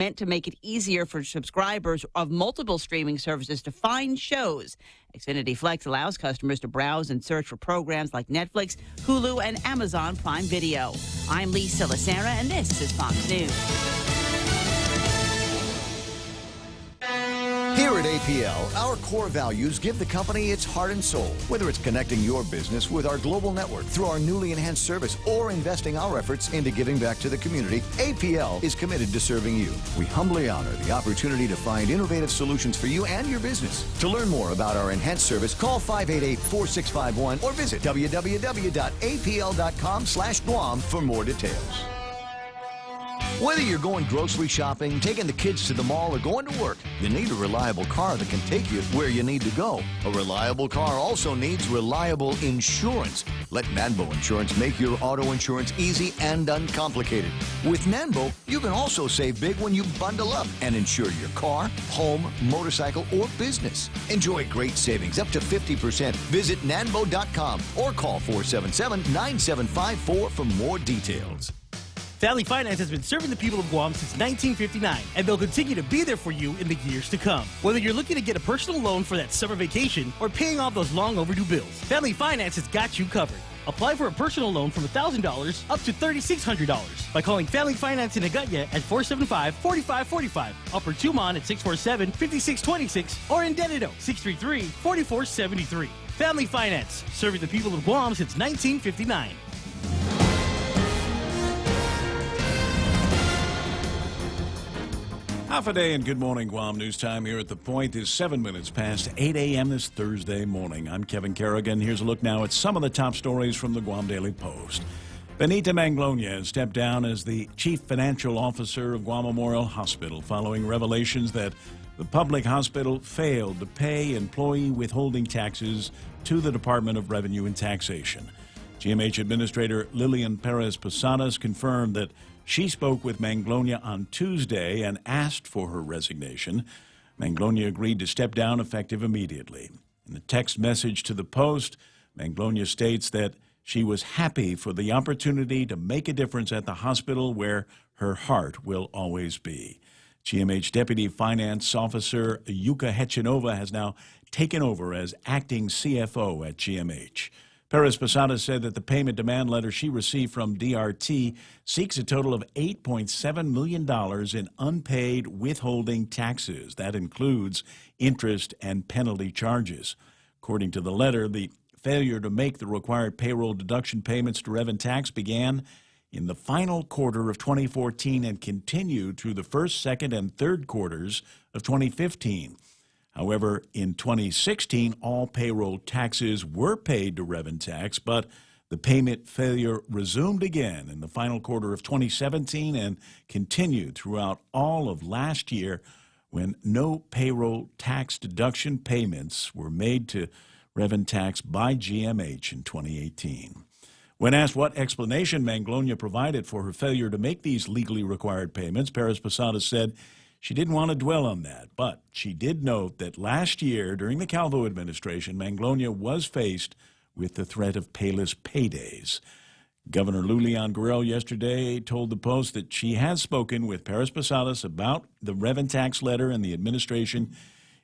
meant to make it easier for subscribers of multiple streaming services to find shows. Xfinity Flex allows customers to browse and search for programs like Netflix, Hulu, and Amazon Prime Video. I'm Lisa Lacera, and this is Fox News. Here at APL, our core values give the company its heart and soul. Whether it's connecting your business with our global network through our newly enhanced service or investing our efforts into giving back to the community, APL is committed to serving you. We humbly honor the opportunity to find innovative solutions for you and your business. To learn more about our enhanced service, call 588-4651 or visit www.apl.com/Guam for more details. Whether you're going grocery shopping, taking the kids to the mall, or going to work, you need a reliable car that can take you where you need to go. A reliable car also needs reliable insurance. Let Nanbo Insurance make your auto insurance easy and uncomplicated. With Nanbo, you can also save big when you bundle up and insure your car, home, motorcycle, or business. Enjoy great savings up to 50%. Visit nanbo.com or call 477-9754 for more details. Family Finance has been serving the people of Guam since 1959, and they'll continue to be there for you in the years to come. Whether you're looking to get a personal loan for that summer vacation or paying off those long overdue bills, Family Finance has got you covered. Apply for a personal loan from $1,000 up to $3,600 by calling Family Finance in Agutya at 475-4545, Upper Tumon at 647-5626, or in Dededo, 633-4473. Family Finance, serving the people of Guam since 1959. Half a day and good morning, Guam. News time here at The Point is 7 minutes past 8 a.m. this Thursday morning. I'm Kevin Kerrigan. Here's a look now at some of the top stories from the Guam Daily Post. Benita Manglonia has stepped down as the Chief Financial Officer of Guam Memorial Hospital following revelations that the public hospital failed to pay employee withholding taxes to the Department of Revenue and Taxation. GMH Administrator Lillian Perez Posadas confirmed that she spoke with Manglonia on Tuesday and asked for her resignation. Manglonia agreed to step down effective immediately. In a text message to the Post, Manglonia states that she was happy for the opportunity to make a difference at the hospital where her heart will always be. GMH Deputy Finance Officer Yuka Hechinova has now taken over as acting CFO at GMH. Perez Posada said that the payment demand letter she received from DRT seeks a total of $8.7 million in unpaid withholding taxes. That includes interest and penalty charges. According to the letter, the failure to make the required payroll deduction payments to Rev and Tax began in the final quarter of 2014 and continued through the first, second, and third quarters of 2015. However, in 2016, all payroll taxes were paid to Rev and Tax, but the payment failure resumed again in the final quarter of 2017 and continued throughout all of last year when no payroll tax deduction payments were made to Rev and Tax by GMH in 2018. When asked what explanation Manglonia provided for her failure to make these legally required payments, Perez Posada said she didn't want to dwell on that, but she did note that last year, during the Calvo administration, Manglonia was faced with the threat of payless paydays. Governor Lulian Guerrero yesterday told the Post that she has spoken with Perez Posadas about the Rev and Tax letter, and the administration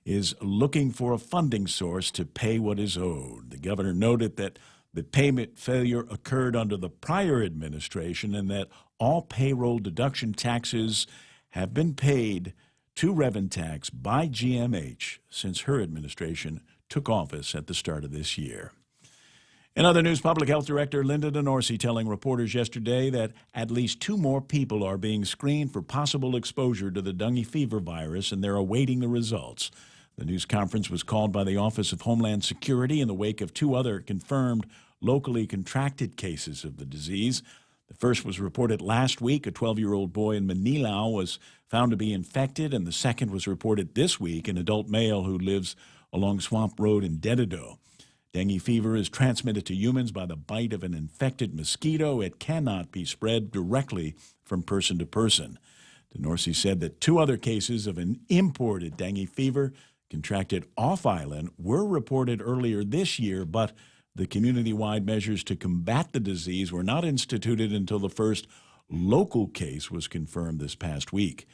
is looking for a funding source to pay what is owed. The governor noted that the payment failure occurred under the prior administration and that all payroll deduction taxes have been paid to Rev and Tax by GMH since her administration took office at the start of this year. In other news, Public Health Director Linda DeNorsi telling reporters yesterday that at least 2 more people are being screened for possible exposure to the dengue fever virus, and they're awaiting the results. The news conference was called by the Office of Homeland Security in the wake of 2 other confirmed locally contracted cases of the disease. The first was reported last week. A 12-year-old boy in Manilao was found to be infected, and the second was reported this week, an adult male who lives along Swamp Road in Dededo. Dengue fever is transmitted to humans by the bite of an infected mosquito. It cannot be spread directly from person to person. DeNorsi said that 2 other cases of an imported dengue fever contracted off-island were reported earlier this year, but the community-wide measures to combat the disease were not instituted until the first local case was confirmed this past week.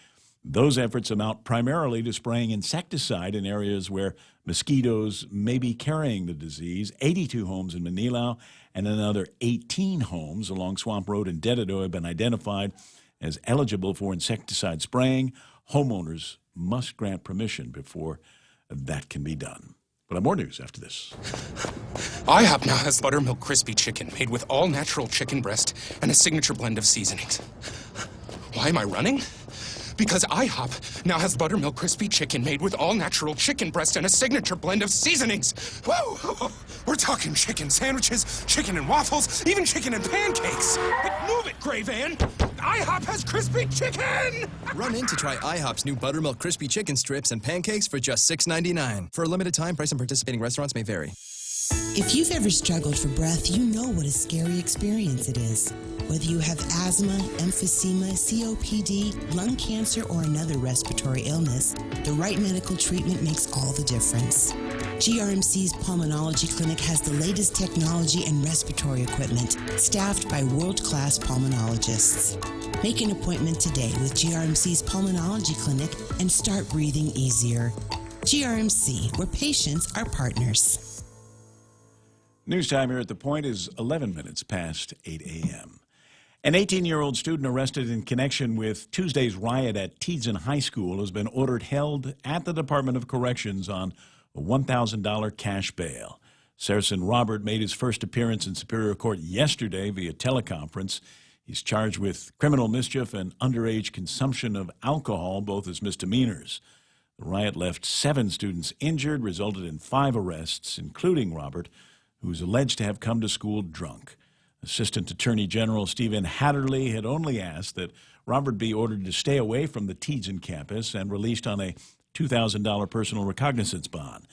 Those efforts amount primarily to spraying insecticide in areas where mosquitoes may be carrying the disease. 82 homes in Manilao and another 18 homes along Swamp Road in Dededo have been identified as eligible for insecticide spraying. Homeowners must grant permission before that can be done. But I have more news after this. IHOP now has buttermilk crispy chicken made with all natural chicken breast and a signature blend of seasonings. Why am I running? Because IHOP now has buttermilk crispy chicken made with all natural chicken breast and a signature blend of seasonings. Whoa! We're talking chicken sandwiches, chicken and waffles, even chicken and pancakes. But move it, Gray Van! IHOP has crispy chicken! Run in to try IHOP's new buttermilk crispy chicken strips and pancakes for just $6.99. For a limited time, price and participating restaurants may vary. If you've ever struggled for breath, you know what a scary experience it is. Whether you have asthma, emphysema, COPD, lung cancer, or another respiratory illness, the right medical treatment makes all the difference. GRMC's Pulmonology Clinic has the latest technology and respiratory equipment, staffed by world-class pulmonologists. Make an appointment today with GRMC's Pulmonology Clinic and start breathing easier. GRMC, where patients are partners. News time here at The Point is 11 minutes past 8 a.m. An 18-year-old student arrested in connection with Tuesday's riot at Tiedzen High School has been ordered held at the Department of Corrections on a $1,000 cash bail. Saracen Robert made his first appearance in Superior Court yesterday via teleconference. He's charged with criminal mischief and underage consumption of alcohol, both as misdemeanors. The riot left 7 students injured, resulted in 5 arrests, including Robert, who is alleged to have come to school drunk. Assistant Attorney General Stephen Hatterley had only asked that Robert be ordered to stay away from the Tiedzen campus and released on a $2,000 personal recognizance bond.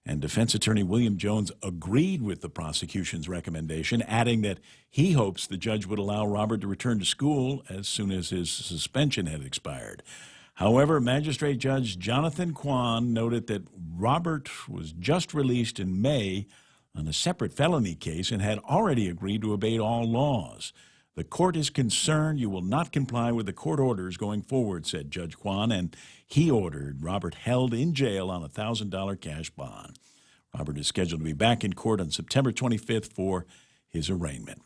And defense attorney William Jones agreed with the prosecution's recommendation, adding that he hopes the judge would allow Robert to return to school as soon as his suspension had expired. However, Magistrate Judge Jonathan Kwan noted that Robert was just released in May on a separate felony case and had already agreed to obey all laws. The court is concerned you will not comply with the court orders going forward, said Judge Kwan, and he ordered Robert held in jail on a $1,000 cash bond. Robert is scheduled to be back in court on September 25th for his arraignment.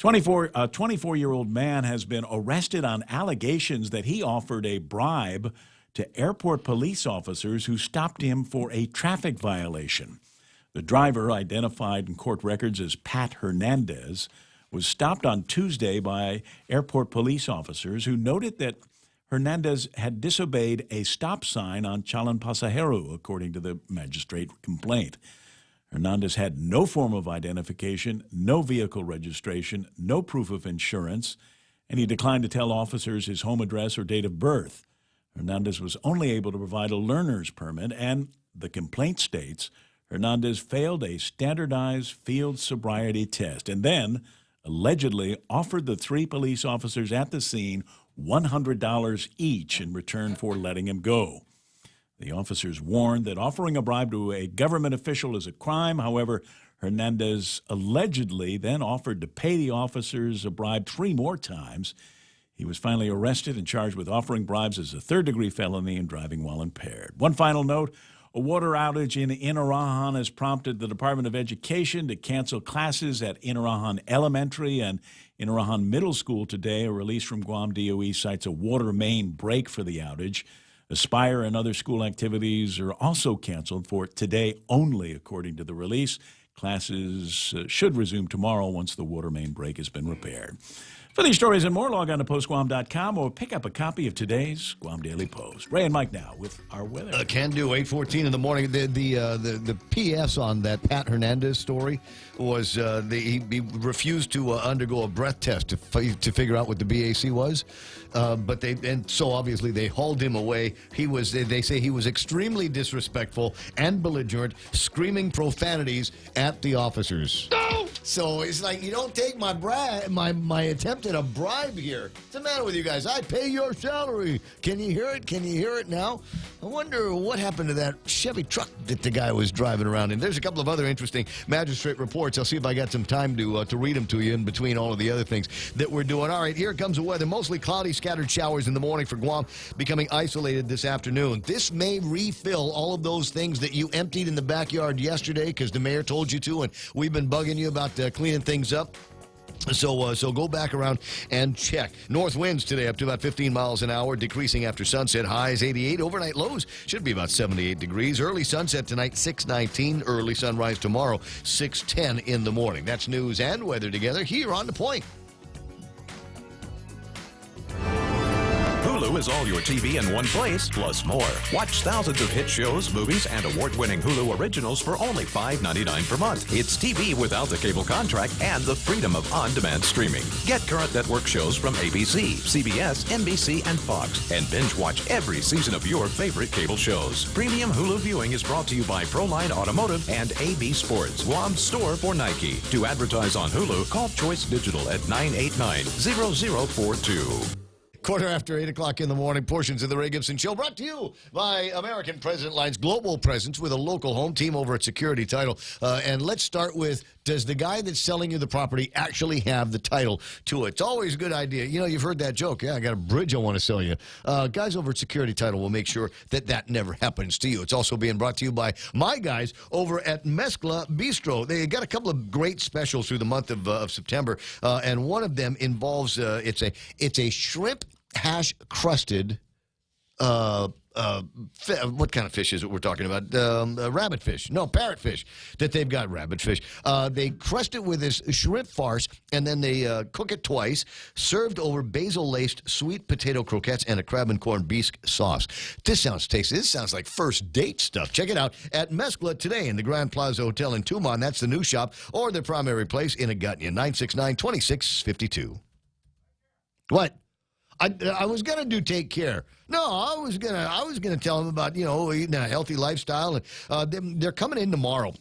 A 24-year-old man has been arrested on allegations that he offered a bribe to airport police officers who stopped him for a traffic violation. The driver, identified in court records as Pat Hernandez, was stopped on Tuesday by airport police officers who noted that Hernandez had disobeyed a stop sign on Chalan Pasajero, according to the magistrate complaint. Hernandez had no form of identification, no vehicle registration, no proof of insurance, and he declined to tell officers his home address or date of birth. Hernandez was only able to provide a learner's permit, and the complaint states Hernandez failed a standardized field sobriety test and then allegedly offered the 3 police officers at the scene $100 each in return for letting him go. The officers warned that offering a bribe to a government official is a crime. However, Hernandez allegedly then offered to pay the officers a bribe 3 more times. He was finally arrested and charged with offering bribes as a 3rd-degree felony and driving while impaired. One final note. A water outage in Inarahan has prompted the Department of Education to cancel classes at Inarahan Elementary and Inarahan Middle School today. A release from Guam DOE cites a water main break for the outage. Aspire and other school activities are also canceled for today only, according to the release. Classes should resume tomorrow once the water main break has been repaired. For these stories and more, log on to postguam.com or pick up a copy of today's Guam Daily Post. Ray and Mike now with our weather. Can do, 8:14 in the morning. The PS on that Pat Hernandez story was he refused to undergo a breath test to figure out what the BAC was. So obviously they hauled him away. They say he was extremely disrespectful and belligerent, screaming profanities at the officers. No! So it's like, you don't take my attempt at a bribe here. What's the matter with you guys? I pay your salary. Can you hear it? Can you hear it now? I wonder what happened to that Chevy truck that the guy was driving around in. There's a couple of other interesting magistrate reports. I'll see if I got some time to read them to you in between all of the other things that we're doing. All right, here comes the weather. Mostly cloudy, scattered showers in the morning for Guam, becoming isolated this afternoon. This may refill all of those things that you emptied in the backyard yesterday because the mayor told you to, and we've been bugging you about cleaning things up. So go back around and check. North winds today up to about 15 miles an hour, decreasing after sunset. Highs 88. Overnight lows should be about 78 degrees. Early sunset tonight, 6:19. Early sunrise tomorrow, 6:10 in the morning. That's news and weather together here on The Point. Hulu is all your TV in one place, plus more. Watch thousands of hit shows, movies, and award-winning Hulu originals for only $5.99 per month. It's TV without the cable contract and the freedom of on-demand streaming. Get current network shows from ABC, CBS, NBC, and Fox, and binge watch every season of your favorite cable shows. Premium Hulu viewing is brought to you by Proline Automotive and AB Sports, Guam's store for Nike. To advertise on Hulu, call Choice Digital at 989-0042. Quarter after 8 o'clock in the morning, portions of the Ray Gibson Show brought to you by American President Line's global presence with a local home team over at Security Title. And let's start with, does the guy that's selling you the property actually have the title to it? It's always a good idea. You know, you've heard that joke. Yeah, I got a bridge I want to sell you. Guys over at Security Title will make sure that that never happens to you. It's also being brought to you by my guys over at Mezcla Bistro. They got a couple of great specials through the month of September, and one of them involves, it's a shrimp hash crusted what kind of fish is it we're talking about? Rabbit fish. No, parrot fish that they've got. Rabbit fish. They crust it with this shrimp farce, and then they cook it twice, served over basil-laced sweet potato croquettes and a crab and corned beef sauce. This sounds tasty. This sounds like first date stuff. Check it out at Mezcla today in the Grand Plaza Hotel in Tumon. That's the new shop, or their primary place in Agutnia, 969-2652. What? I was gonna do take care. No, I was gonna tell them about eating a healthy lifestyle, and they're coming in tomorrow.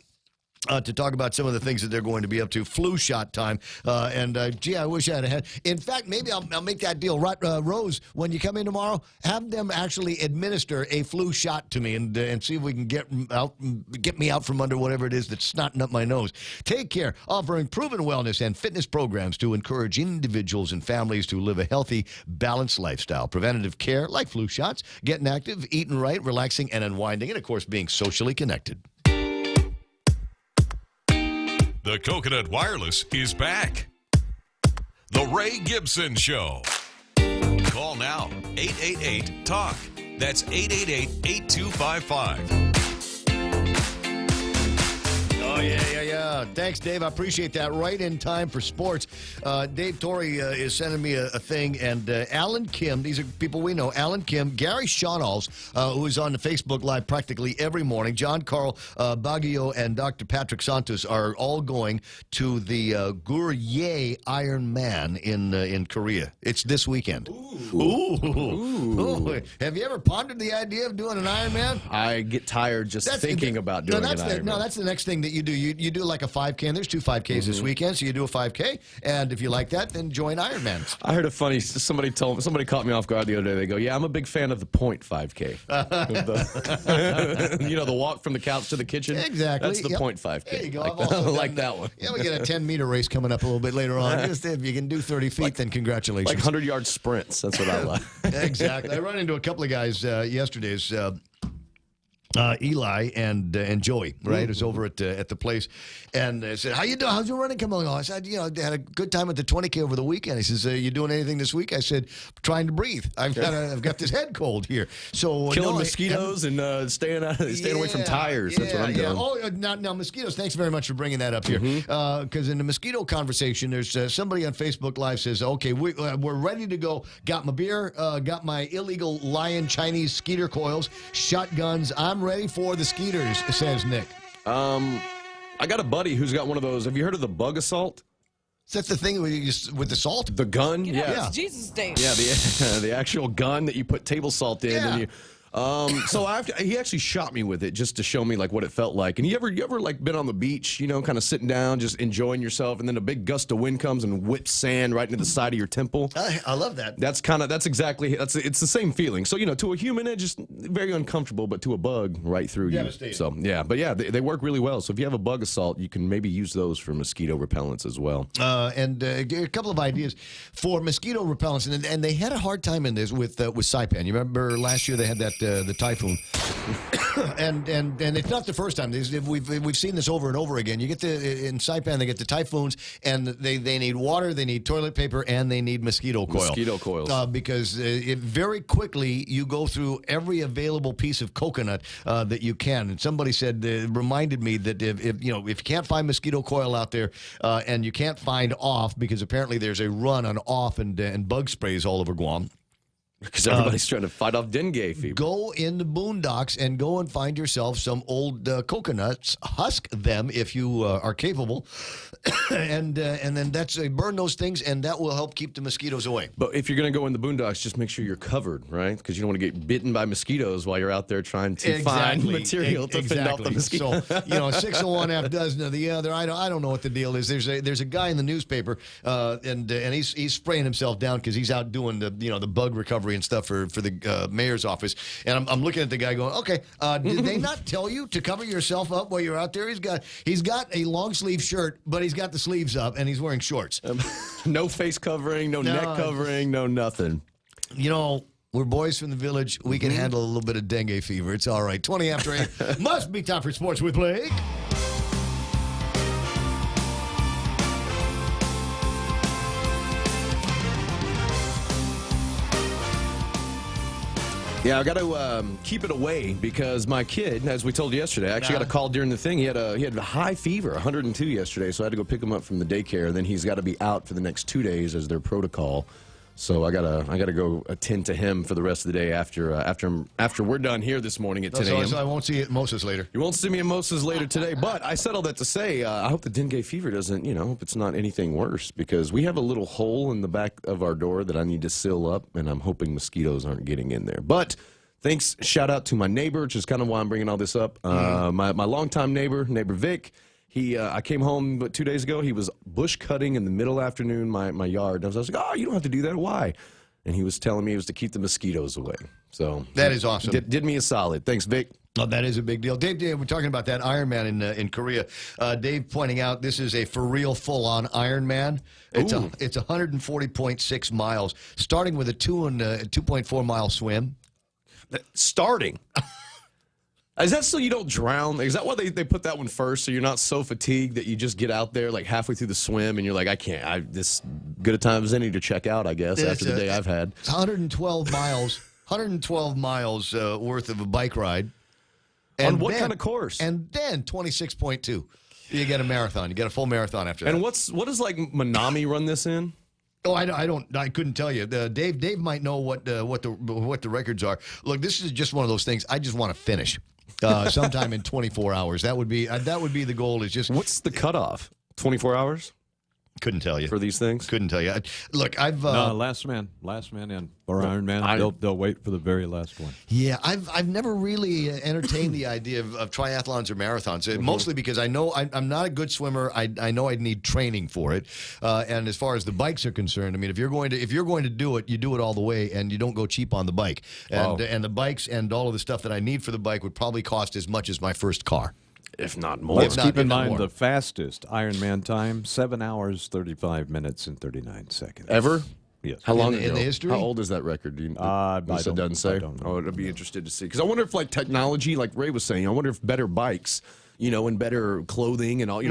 To talk about some of the things that they're going to be up to. Flu shot time. Gee, I wish I had. In fact, maybe I'll make that deal. Rose, when you come in tomorrow, have them actually administer a flu shot to me and see if we can get me out from under whatever it is that's snotting up my nose. Take care. Offering proven wellness and fitness programs to encourage individuals and families to live a healthy, balanced lifestyle. Preventative care like flu shots, getting active, eating right, relaxing, and unwinding, and, of course, being socially connected. The Coconut Wireless is back. The Ray Gibson Show. Call now, 888-TALK. That's 888-8255. Oh, yeah. Thanks, Dave. I appreciate that. Right in time for sports. Dave Torrey is sending me a thing, and Alan Kim, these are people we know, Alan Kim, Gary Shawnols, who is on the Facebook Live practically every morning, John Carl Baguio, and Dr. Patrick Santos are all going to the Goryeo Iron Man in Korea. It's this weekend. Ooh. Have you ever pondered the idea of doing an Iron Man? I get tired just thinking about doing an Iron Man. No, that's the next thing that you do. You do like a 5K, and there's 2 5Ks this weekend, so you do a 5K, and if you like that, then join Ironman. I heard a funny, somebody caught me off guard the other day. They go, yeah, I'm a big fan of the Point 5K. The walk from the couch to the kitchen. Exactly. That's the Point 5K. There you go. I like that one. Yeah, we get a 10-meter race coming up a little bit later on. Just if you can do 30 feet, then congratulations. Like 100-yard sprints. That's what I like. Exactly. I run into a couple of guys yesterday. Eli and Joey, right? Is over at the place, and I said, "How you doing? How's your running coming along?" I said, "I had a good time at the 20K over the weekend." He says, "You doing anything this week?" I said, "Trying to breathe. I've got this head cold here." So killing mosquitoes and staying away from tires. That's what I'm doing. Oh, now mosquitoes. Thanks very much for bringing that up here, because in the mosquito conversation, there's somebody on Facebook Live says, "Okay, we're ready to go. Got my beer. Got my illegal Lion Chinese skeeter coils, shotguns. I'm ready for the skeeters," says Nick. I got a buddy who's got one of those. Have you heard of the bug assault? Is that the thing with the salt? The gun? Yeah. Jesus' name. Yeah, the actual gun that you put table salt in. Yeah. And So he actually shot me with it just to show me like what it felt like. And you ever like been on the beach, kind of sitting down, just enjoying yourself, and then a big gust of wind comes and whips sand right into the side of your temple? I love that. It's the same feeling. So to a human, it's just very uncomfortable, but to a bug, right through you. Devastating. So they work really well. So if you have a bug assault, you can maybe use those for mosquito repellents as well. And a couple of ideas for mosquito repellents, and they had a hard time in this with Saipan. You remember last year they had that the typhoon, and it's not the first time. We've seen this over and over again. You get in Saipan, they get the typhoons, and they need water, they need toilet paper, and they need mosquito coil. Mosquito coils. Because very quickly you go through every available piece of coconut that you can. And somebody said, reminded me that if you can't find mosquito coil out there, and you can't find off, because apparently there's a run on off and bug sprays all over Guam. Because everybody's trying to fight off dengue fever. Go in the boondocks and go and find yourself some old coconuts. Husk them if you are capable, and then burn those things, and that will help keep the mosquitoes away. But if you're going to go in the boondocks, just make sure you're covered, right? Because you don't want to get bitten by mosquitoes while you're out there trying to find material to fend off the mosquitoes. So 6 of one, half dozen of the other. I don't know what the deal is. There's a guy in the newspaper, and he's spraying himself down because he's out doing the bug recovery and stuff for the mayor's office. And I'm looking at the guy going, okay, did they not tell you to cover yourself up while you're out there? He's got a long sleeve shirt, but he's got the sleeves up and he's wearing shorts. No face covering, no neck covering, no nothing. We're boys from the village. We can handle a little bit of dengue fever. It's all right. 20 after 8. Must be time for Sports with Blake. Yeah, I got to keep it away because my kid, as we told you yesterday, I actually got a call during the thing. He had a high fever, 102 yesterday, so I had to go pick him up from the daycare. Then he's got to be out for the next 2 days as their protocol. So I gotta go attend to him for the rest of the day after we're done here this morning at 10 a.m. So I won't see you at Moses later. You won't see me at Moses later today, but I said all that to say I hope the dengue fever doesn't, hope it's not anything worse, because we have a little hole in the back of our door that I need to seal up, and I'm hoping mosquitoes aren't getting in there. But thanks, shout out to my neighbor, which is kind of why I'm bringing all this up. My longtime neighbor Vic. I came home 2 days ago. He was bush cutting in the middle afternoon my yard. And I was like, oh, you don't have to do that. Why? And he was telling me it was to keep the mosquitoes away. So that is awesome. Did me a solid. Thanks, Vic. Oh, that is a big deal. Dave, we're talking about that Ironman in Korea. Dave pointing out this is a for real full-on Ironman. It's 140.6 miles, starting with a 2.4 mile swim. Starting. Is that so you don't drown? Is that why they put that one first, so you're not so fatigued that you just get out there like halfway through the swim and you're like, I can't. This good a time as any to check out, I guess, after the day I've had. It's 112 miles, 112 miles worth of a bike ride. And on what kind of course? And then 26.2. You get a marathon. You get a full marathon after that. And what does like Manami run this in? Oh, I couldn't tell you. Dave might know what the records are. Look, this is just one of those things. I just want to finish. Sometime in 24 hours. That would be the goal. Is just what's the cutoff? 24 hours? Couldn't tell you for these things. Couldn't tell you. Look, I've last man in or Iron Man. They'll wait for the very last one. Yeah, I've never really entertained the idea of triathlons or marathons. Mostly because I know I'm not a good swimmer. I know I'd need training for it. And as far as the bikes are concerned, I mean, if you're going to do it, you do it all the way, and you don't go cheap on the bike. And the bikes and all of the stuff that I need for the bike would probably cost as much as my first car. If not more. Let's keep in mind the fastest Ironman time, 7 hours, 35 minutes, and 39 seconds. Ever? Yes. How long in the history? How old is that record? It doesn't say. I don't know. Oh, I'd be interested to see. Because I wonder if, like, technology, like Ray was saying, I wonder if better bikes, and better clothing and all,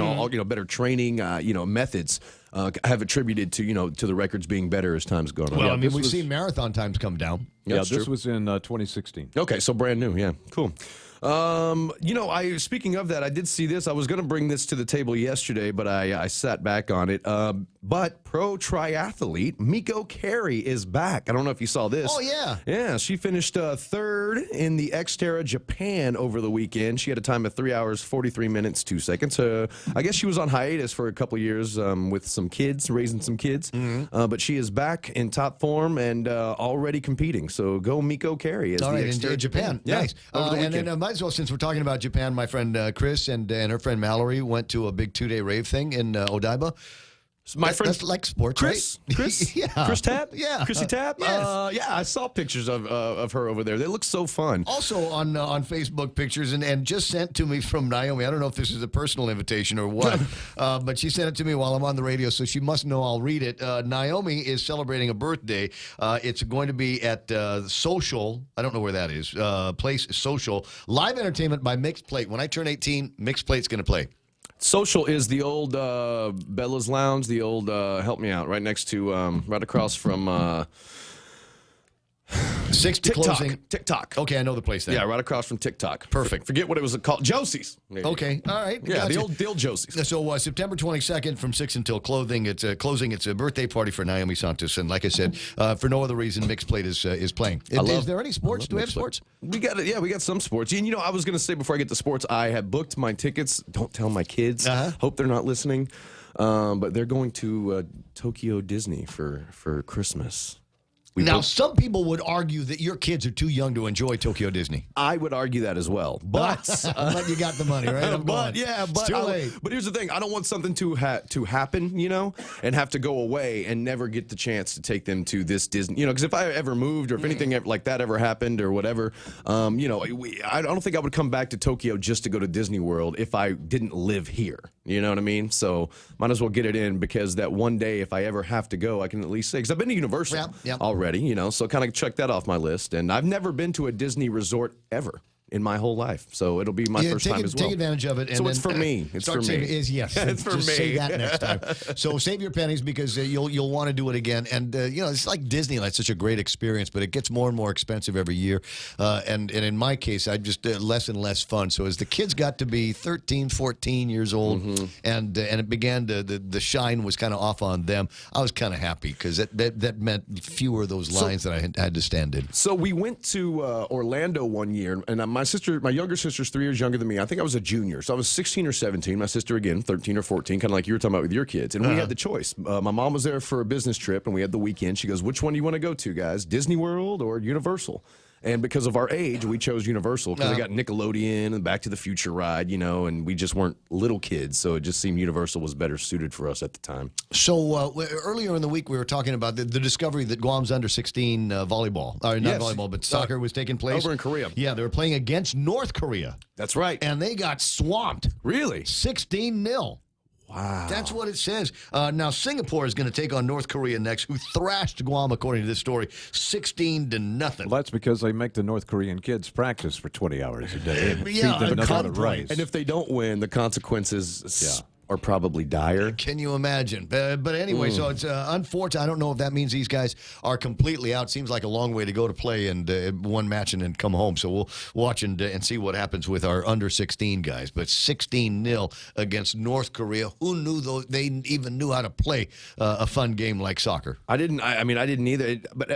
better training, methods have attributed to, to the records being better as time's gone on. Well, I mean, we've seen marathon times come down. Yeah, this was in 2016. Okay, so brand new. Yeah, cool. Speaking of that, I did see this. I was going to bring this to the table yesterday, but I sat back on it. But pro triathlete Miko Carey is back. I don't know if you saw this. Oh, yeah. Yeah, she finished third in the Xterra Japan over the weekend. She had a time of 3 hours, 43 minutes, 2 seconds. I guess she was on hiatus for a couple of years with some kids, raising some kids. But she is back in top form and already competing. So go Miko Carey as All the right, Xterra in Japan. Yeah, Nice. over the And weekend. then might as well, since we're talking about Japan, my friend Chris and her friend Mallory went to a big 2-day rave thing in Odaiba. That's like sports, Chris, right? Chris, Yeah. Chris Tapp, Yeah. Chrissy Tapp. Yes. Yeah, I saw pictures of her over there. They look so fun. Also on Facebook pictures and just sent to me from Naomi. I don't know if this is a personal invitation or what, but she sent it to me while I'm on the radio, so she must know I'll read it. Naomi is celebrating a birthday. It's going to be at Social. I don't know where that is. Place Social. Live entertainment by Mixed Plate. When I turn 18, Mixed Plate's going to play. Social is the old Bella's Lounge, the old help me out, right next to right across from 60 closing. TikTok. Okay, I know the place then. Yeah, right across from TikTok. Perfect. Forget what it was called. Josie's. Okay, all right. Yeah, Gotcha. the old Josie's. So September 22nd from 6 until closing. It's a birthday party for Naomi Santos, and like I said, for no other reason, Mixed Plate is playing. Is there any sports? Do we have sports? We got some sports. And I was going to say before I get to sports, I have booked my tickets. Don't tell my kids. Hope they're not listening. But they're going to Tokyo Disney for Christmas. Now, some people would argue that your kids are too young to enjoy Tokyo Disney. I would argue that as well, but but you got the money, right? But it's too late. But here's the thing: I don't want something to happen, and have to go away and never get the chance to take them to this Disney, because if I ever moved or if anything like that ever happened or whatever, I don't think I would come back to Tokyo just to go to Disney World if I didn't live here. You know what I mean? So might as well get it in because that one day, if I ever have to go, I can at least say because I've been to Universal already, so kind of check that off my list. And I've never been to a Disney resort ever in my whole life, so it'll be my first time as well. Take advantage of it. And so then it's for me. It's for me. Yes, it's for just me. Say that next time. So save your pennies because you'll want to do it again. And it's like Disneyland. It's such a great experience, but it gets more and more expensive every year. And in my case, I just less and less fun. So as the kids got to be 13, 14 years old, and it began to the shine was kind of off on them, I was kind of happy because that meant fewer of those lines that I had to stand in. So we went to Orlando one year, and my younger sister's 3 years younger than me. I think I was a junior, so I was 16 or 17. My sister, again, 13 or 14, kind of like you were talking about with your kids. And we had the choice. My mom was there for a business trip, and we had the weekend. She goes, which one do you want to go to, guys? Disney World or Universal? And because of our age, we chose Universal because they got Nickelodeon and Back to the Future ride, and we just weren't little kids, so it just seemed Universal was better suited for us at the time. So earlier in the week, we were talking about the discovery that Guam's under-16 volleyball, or not volleyball, but soccer was taking place. Over in Korea. Yeah, they were playing against North Korea. That's right. And they got swamped. Really? 16-0. Wow. That's what it says. Now, Singapore is going to take on North Korea next, who thrashed Guam, according to this story, 16-0. Well, that's because they make the North Korean kids practice for 20 hours a day. And Yeah, feed them nothing but right. rice. And if they don't win, the consequences are probably dire. Can you imagine? But anyway, so it's unfortunate. I don't know if that means these guys are completely out. Seems like a long way to go to play and one match and then come home. So we'll watch and see what happens with our under-16 guys. But 16-0 against North Korea. Who knew they even knew how to play a fun game like soccer? I didn't either. But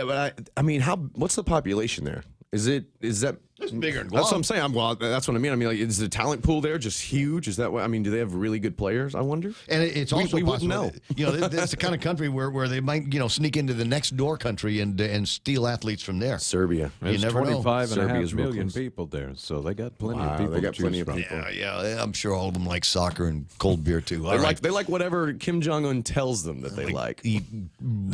what's the population there? Is that It's bigger than Guam. That's what I'm saying. That's what I mean. I mean, like, is the talent pool there just huge? Is that what I mean? Do they have really good players? I wonder. And it's also we wouldn't possible. know. That's the kind of country where they might sneak into the next door country and steal athletes from there. Serbia. There's never know. 25.5 real million close. people there, so they got plenty of Wow, people. they got to plenty choose of from. people. Yeah, I'm sure all of them like soccer and cold beer too. They like whatever Kim Jong-un tells them that they like. They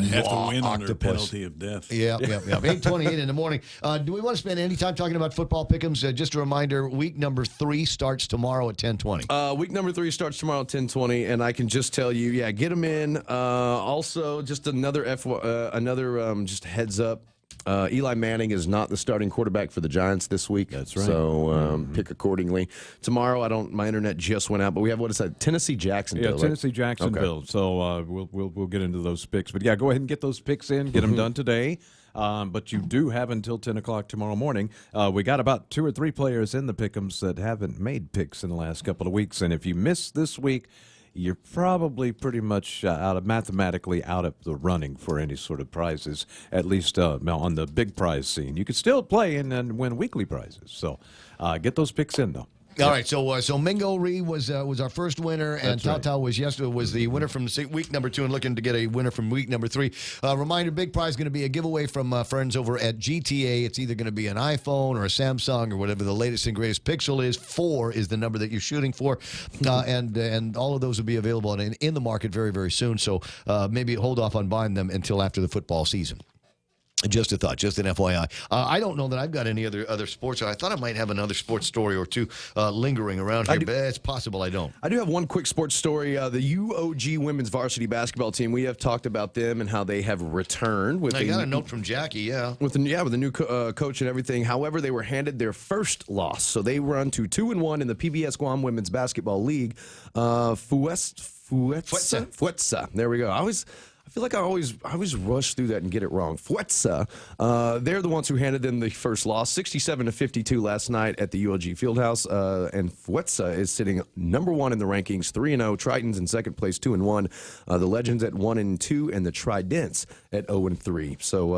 have to win under octopus. penalty of death. Yeah. 8:28 in the morning. Do we want to spend any time talking about football pick'ems? Just a reminder, week number 3 starts tomorrow at 10:20. Week number 3 starts tomorrow at 10:20, and I can just tell you, get them in. Also, just another just heads up. Eli Manning is not the starting quarterback for the Giants this week. That's right. So pick accordingly. Tomorrow, my internet just went out, but we have, what is that, Tennessee Jacksonville? Yeah, Tennessee Jacksonville. Okay. So we'll get into those picks. But yeah, go ahead and get those picks in. Get them done today. But you do have until 10 o'clock tomorrow morning. We got about 2 or 3 players in the pick'ems that haven't made picks in the last couple of weeks. And if you miss this week, you're probably pretty much mathematically out of the running for any sort of prizes, at least on the big prize scene. You could still play and win weekly prizes. So get those picks in, though. All right, so Mingo Ree was our first winner, and Tata was the winner from week number 2, and looking to get a winner from week number 3. Reminder: big prize going to be a giveaway from friends over at GTA. It's either going to be an iPhone or a Samsung or whatever the latest and greatest Pixel is. 4 is the number that you're shooting for, and all of those will be available in the market very, very soon. So maybe hold off on buying them until after the football season. Just a thought, just an FYI. I don't know that I've got any other sports. I thought I might have another sports story or two lingering around here, but it's possible I don't. I do have one quick sports story. The UOG women's varsity basketball team. We have talked about them and how they have returned. I got a note from Jackie. Yeah, with the new coach and everything. However, they were handed their first loss, so they run to 2-1 in the PBS Guam Women's Basketball League. Fuetza. There we go. I feel like I always rush through that and get it wrong. Fuetza, they're the ones who handed them the first loss, 67-52 last night at the ULG Fieldhouse. And Fuetza is sitting number 1 in the rankings, 3-0. Tritons in second place, 2-1. The Legends at 1-2, and the Tridents at 0-3. So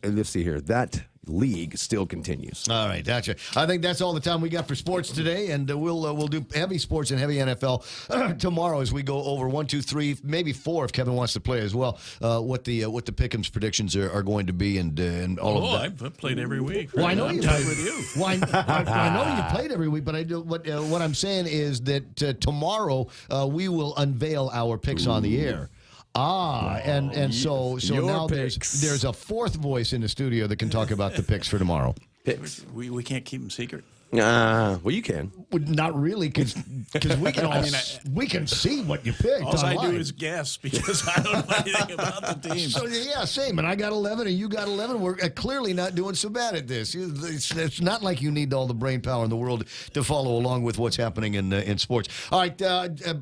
let's see here. That league still continues. All right, gotcha. I think that's all the time we got for sports today, and we'll do heavy sports and heavy NFL tomorrow as we go over 1, 2, 3, maybe 4 if Kevin wants to play as well. What the Pick'ems predictions are going to be and all of that. I've played every week. Well, I know I'm you tied played with you. Well, I know you played every week, but I do what I'm saying is that tomorrow we will unveil our picks on the air. So now there's a fourth voice in the studio that can talk about the picks for tomorrow. We can't keep them secret. Well, you can. Not really, because we can we can see what you picked. All online. I do is guess because I don't know anything about the teams. So yeah, same. And I got 11, and you got 11. We're clearly not doing so bad at this. It's not like you need all the brain power in the world to follow along with what's happening in sports. All right,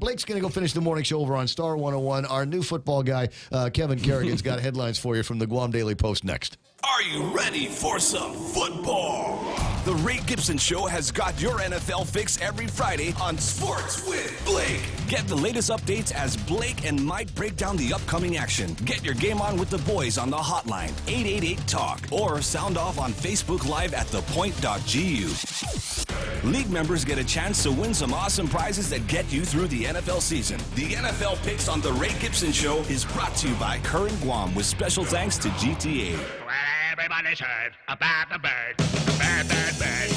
Blake's going to go finish the morning show over on Star 101. Our new football guy, Kevin Kerrigan's got headlines for you from the Guam Daily Post next. Are you ready for some football? The Ray Gibson Show has got your NFL fix every Friday on Sports with Blake. Get the latest updates as Blake and Mike break down the upcoming action. Get your game on with the boys on the hotline, 888-TALK, or sound off on Facebook Live at thepoint.gu. League members get a chance to win some awesome prizes that get you through the NFL season. The NFL Picks on The Ray Gibson Show is brought to you by Current Guam with special thanks to GTA. Everybody's heard about the bird. Bird, bird, bird.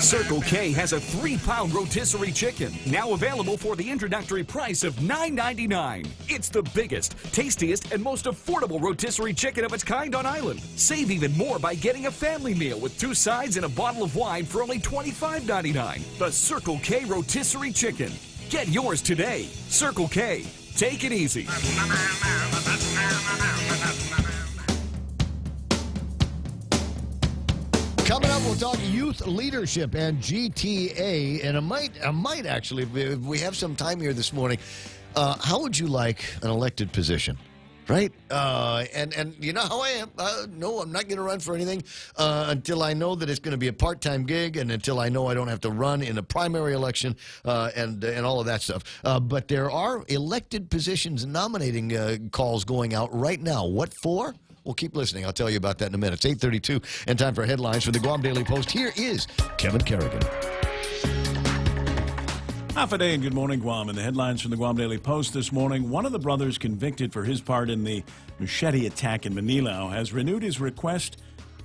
Circle K has a 3-pound rotisserie chicken, now available for the introductory price of $9.99. It's the biggest, tastiest, and most affordable rotisserie chicken of its kind on island. Save even more by getting a family meal with 2 sides and a bottle of wine for only $25.99. The Circle K rotisserie chicken. Get yours today. Circle K. Take it easy. Coming up, we'll talk youth leadership and GTA, and I might actually, if we have some time here this morning, how would you like an elected position? Right? And you know how I am. No, I'm not going to run for anything until I know that it's going to be a part-time gig and until I know I don't have to run in a primary election and all of that stuff. But there are elected positions nominating calls going out right now. What for? Well, keep listening. I'll tell you about that in a minute. It's 8:32 and time for headlines from the Guam Daily Post. Here is Kevin Kerrigan. Half a day and good morning, Guam. And the headlines from the Guam Daily Post this morning. One of the brothers convicted for his part in the machete attack in Manila has renewed his request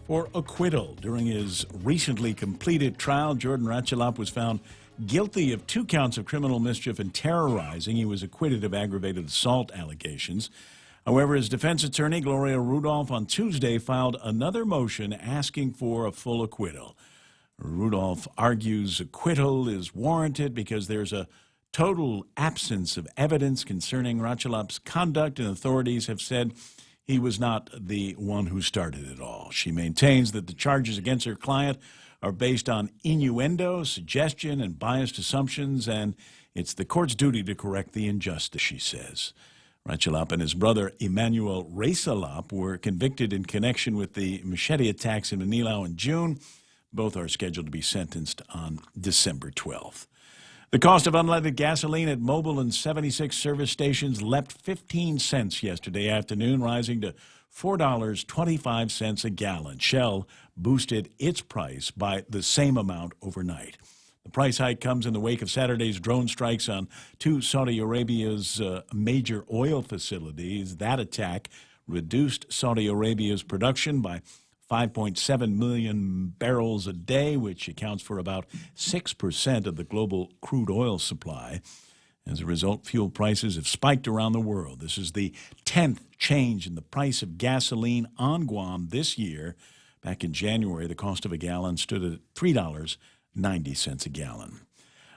for acquittal. During his recently completed trial, Jordan Ratchalap was found guilty of 2 counts of criminal mischief and terrorizing. He was acquitted of aggravated assault allegations. However, his defense attorney, Gloria Rudolph, on Tuesday filed another motion asking for a full acquittal. Rudolph argues acquittal is warranted because there's a total absence of evidence concerning Ratchalap's conduct, and authorities have said he was not the one who started it all. She maintains that the charges against her client are based on innuendo, suggestion, and biased assumptions, and it's the court's duty to correct the injustice, she says. Rechalap and his brother Emmanuel Rechalap were convicted in connection with the machete attacks in Manila in June. Both are scheduled to be sentenced on December 12th. The cost of unleaded gasoline at Mobile and 76 service stations leapt 15 cents yesterday afternoon, rising to $4.25 a gallon. Shell boosted its price by the same amount overnight. The price hike comes in the wake of Saturday's drone strikes on two Saudi Arabia's major oil facilities. That attack reduced Saudi Arabia's production by 5.7 million barrels a day, which accounts for about 6% of the global crude oil supply. As a result, fuel prices have spiked around the world. This is the 10th change in the price of gasoline on Guam this year. Back in January, the cost of a gallon stood at $3.90 a gallon.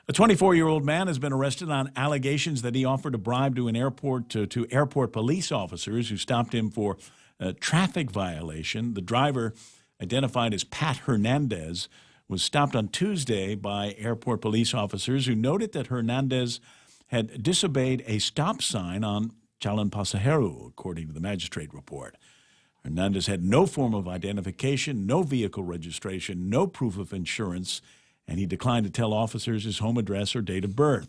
A 24-year-old man has been arrested on allegations that he offered a bribe to airport police officers who stopped him for a traffic violation. The driver, identified as Pat Hernandez, was stopped on Tuesday by airport police officers who noted that Hernandez had disobeyed a stop sign on Jalan Pasahero, according to the magistrate report. Hernandez had no form of identification, no vehicle registration, no proof of insurance, and he declined to tell officers his home address or date of birth.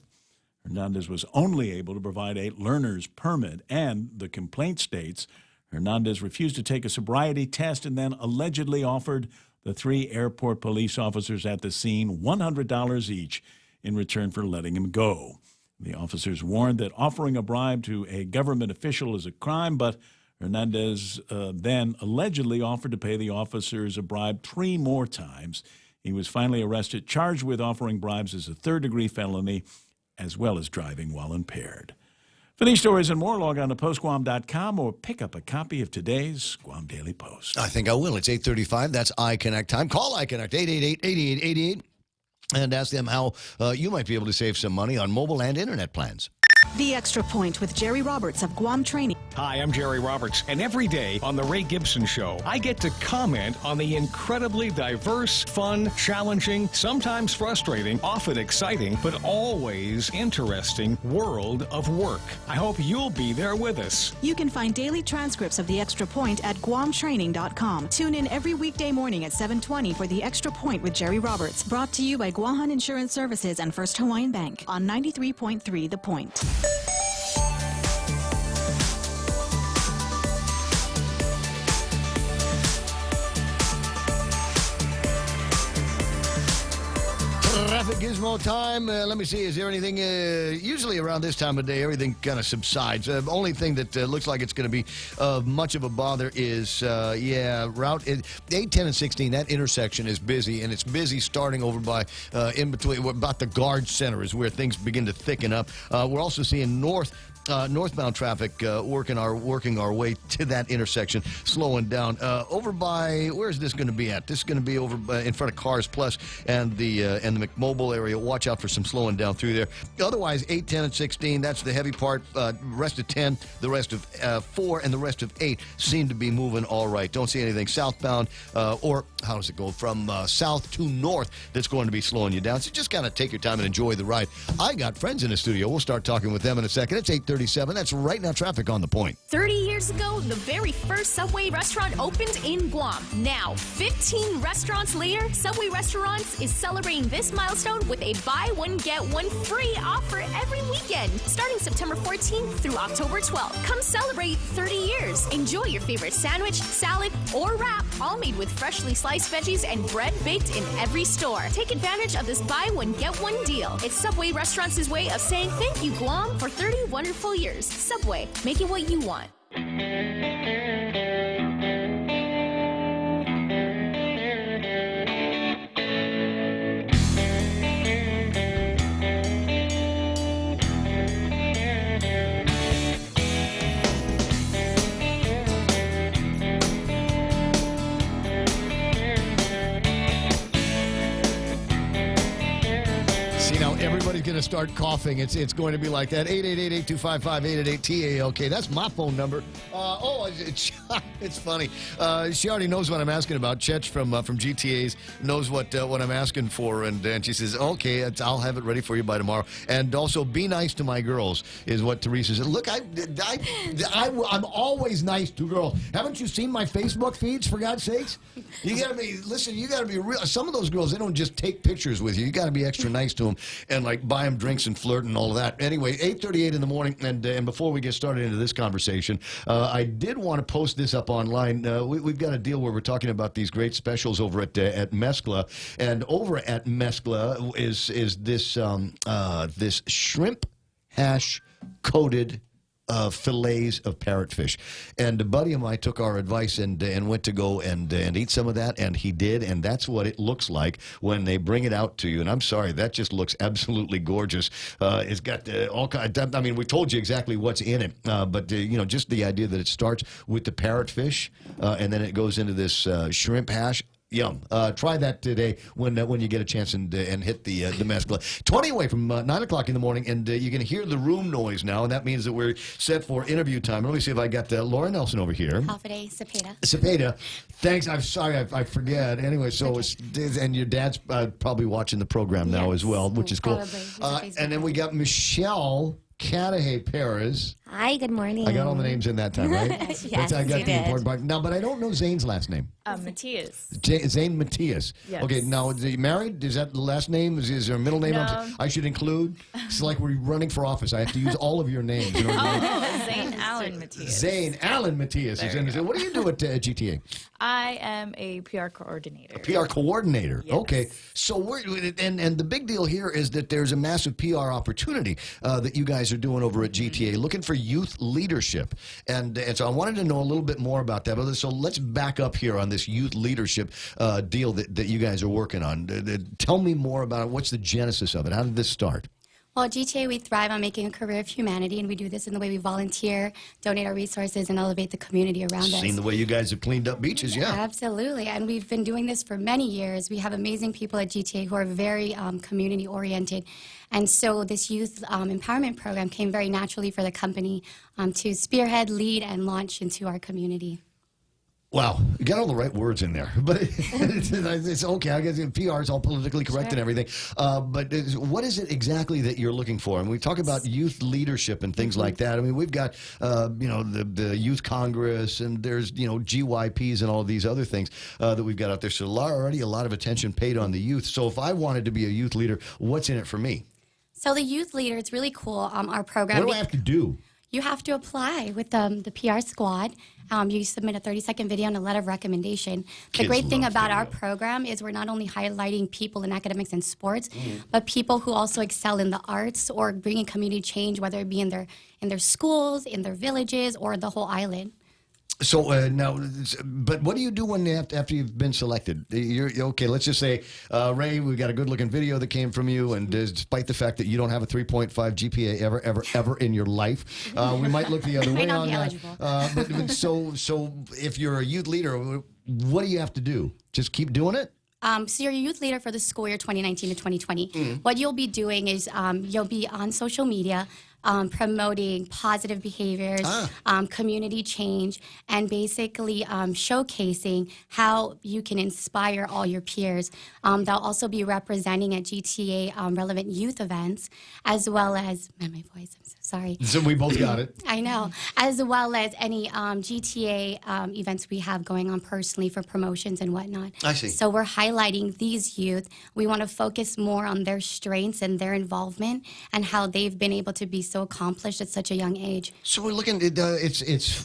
Hernandez was only able to provide a learner's permit, and the complaint states Hernandez refused to take a sobriety test and then allegedly offered the three airport police officers at the scene $100 each in return for letting him go. The officers warned that offering a bribe to a government official is a crime, but Hernandez then allegedly offered to pay the officers a bribe 3 more times. He was finally arrested, charged with offering bribes as a third-degree felony, as well as driving while impaired. For these stories and more, log on to postguam.com or pick up a copy of today's Guam Daily Post. I think I will. It's 8:35. That's iConnect time. Call iConnect, 888-8888, and ask them how you might be able to save some money on mobile and internet plans. The Extra Point with Jerry Roberts of Guam Training. Hi, I'm Jerry Roberts, and every day on The Ray Gibson Show, I get to comment on the incredibly diverse, fun, challenging, sometimes frustrating, often exciting, but always interesting world of work. I hope you'll be there with us. You can find daily transcripts of The Extra Point at guamtraining.com. Tune in every weekday morning at 7:20 for The Extra Point with Jerry Roberts. Brought to you by Guahan Insurance Services and First Hawaiian Bank on 93.3 The Point. Traffic gizmo time. Let me see. Is there anything? Usually around this time of day, everything kind of subsides. Only thing that looks like it's going to be much of a bother is, route 8, 10, and 16. That intersection is busy, and it's busy starting over by in between about the Guard Center is where things begin to thicken up. We're also seeing northbound traffic working our way to that intersection, slowing down. Over by, where is this going to be at? This is going to be over in front of Cars Plus and the McMobile area. Watch out for some slowing down through there. Otherwise, 8, 10, and 16, that's the heavy part. Rest of 10, the rest of 4, and the rest of 8 seem to be moving all right. Don't see anything southbound or, how does it go, from south to north that's going to be slowing you down. So just kind of take your time and enjoy the ride. I got friends in the studio. We'll start talking with them in a second. It's 8:37. That's right now traffic on the point. 30 years ago, the very first Subway restaurant opened in Guam. Now, 15 restaurants later, Subway Restaurants is celebrating this milestone with a buy one, get one free offer every weekend, starting September 14th through October 12th. Come celebrate 30 years. Enjoy your favorite sandwich, salad, or wrap, all made with freshly sliced veggies and bread baked in every store. Take advantage of this buy one, get one deal. It's Subway Restaurants' way of saying thank you, Guam, for 30 wonderful years. Subway, make it what you want. everybody's going to start coughing. It's going to be like that. 888-825-5888-TALK. That's my phone number. It's funny. She already knows what I'm asking about. Chetch from GTA's knows what I'm asking for, and she says, okay, I'll have it ready for you by tomorrow. And also, be nice to my girls is what Teresa said. Look, I'm always nice to girls. Haven't you seen my Facebook feeds, for God's sakes? You got to be real. Some of those girls, they don't just take pictures with you. You got to be extra nice to them and like buy them drinks and flirt and all of that. Anyway, 8:38 in the morning, and before we get started into this conversation, I did want to post this up online. We've got a deal where we're talking about these great specials over at Mescla, and over at Mescla is this this shrimp hash coated fillets of parrotfish. And a buddy of mine took our advice and went to go and eat some of that, and he did, and that's what it looks like when they bring it out to you. And I'm sorry, that just looks absolutely gorgeous. It's got all kinds. I mean, we told you exactly what's in it, but just the idea that it starts with the parrotfish, and then it goes into this shrimp hash. Yum. Try that today when you get a chance and hit the Mescla. 20 away from 9 o'clock in the morning, and you can hear the room noise now, and that means that we're set for interview time. Let me see if I got Laura Nelson over here. Holiday Cepeda. Cepeda. Thanks. I'm sorry, I forget. Anyway, so and your dad's probably watching the program now as well, which is cool. And then we got Michelle Canahay Perez. Hi, good morning. I got all the names in that time, right? Yes, I got you the did. important part. Now, but I don't know Zane's last name. Matthias. Zane Matthias. Yes. Okay, now, is he married? Is that the last name? Is there a middle name No. I should include? It's like we're running for office. I have to use all of your names. You know what I mean? Zane Allen Matthias. Zane Allen Matthias is in this. What do you do at GTA? I am a PR coordinator. PR coordinator. Yes. Okay. So and the big deal here is that there's a massive PR opportunity that you guys are doing over at GTA, looking for youth leadership. And so I wanted to know a little bit more about that. So let's back up here on this youth leadership deal that you guys are working on. Tell me more about it. What's the genesis of it? How did this start? Well, at GTA, we thrive on making a career of humanity, and we do this in the way we volunteer, donate our resources, and elevate the community around us. Seen the way you guys have cleaned up beaches, yeah. Absolutely, and we've been doing this for many years. We have amazing people at GTA who are very community-oriented, and so this youth empowerment program came very naturally for the company to spearhead, lead, and launch into our community. Wow, you got all the right words in there, but it's okay. I guess PR is all politically correct and everything. But what is it exactly that you're looking for? And we talk about youth leadership and things like that. I mean, we've got the Youth Congress, and there's GYPs and all of these other things that we've got out there. So already a lot of attention paid on the youth. So if I wanted to be a youth leader, what's in it for me? So the youth leader, it's really cool. Our program. What do I have to do? You have to apply with the PR squad. You submit a 30-second video and a letter of recommendation. The Kids great thing love about our video. program is we're not only highlighting people in academics and sports, but people who also excel in the arts or bringing community change, whether it be in their schools, in their villages, or the whole island. So now, but what do you do when after you've been selected? You're okay. Let's just say, Ray, we got a good-looking video that came from you, and despite the fact that you don't have a 3.5 GPA ever in your life, we might look the other way on that. But so if you're a youth leader, what do you have to do? Just keep doing it? So you're a youth leader for the school year 2019 to 2020. What you'll be doing is you'll be on social media promoting positive behaviors, community change, and basically showcasing how you can inspire all your peers. They'll also be representing at GTA relevant youth events, as well as, my voice, I'm so sorry. So we both got it. I know. As well as any GTA events we have going on personally for promotions and whatnot. I see. So we're highlighting these youth. We want to focus more on their strengths and their involvement and how they've been able to be so accomplished at such a young age. So we're looking at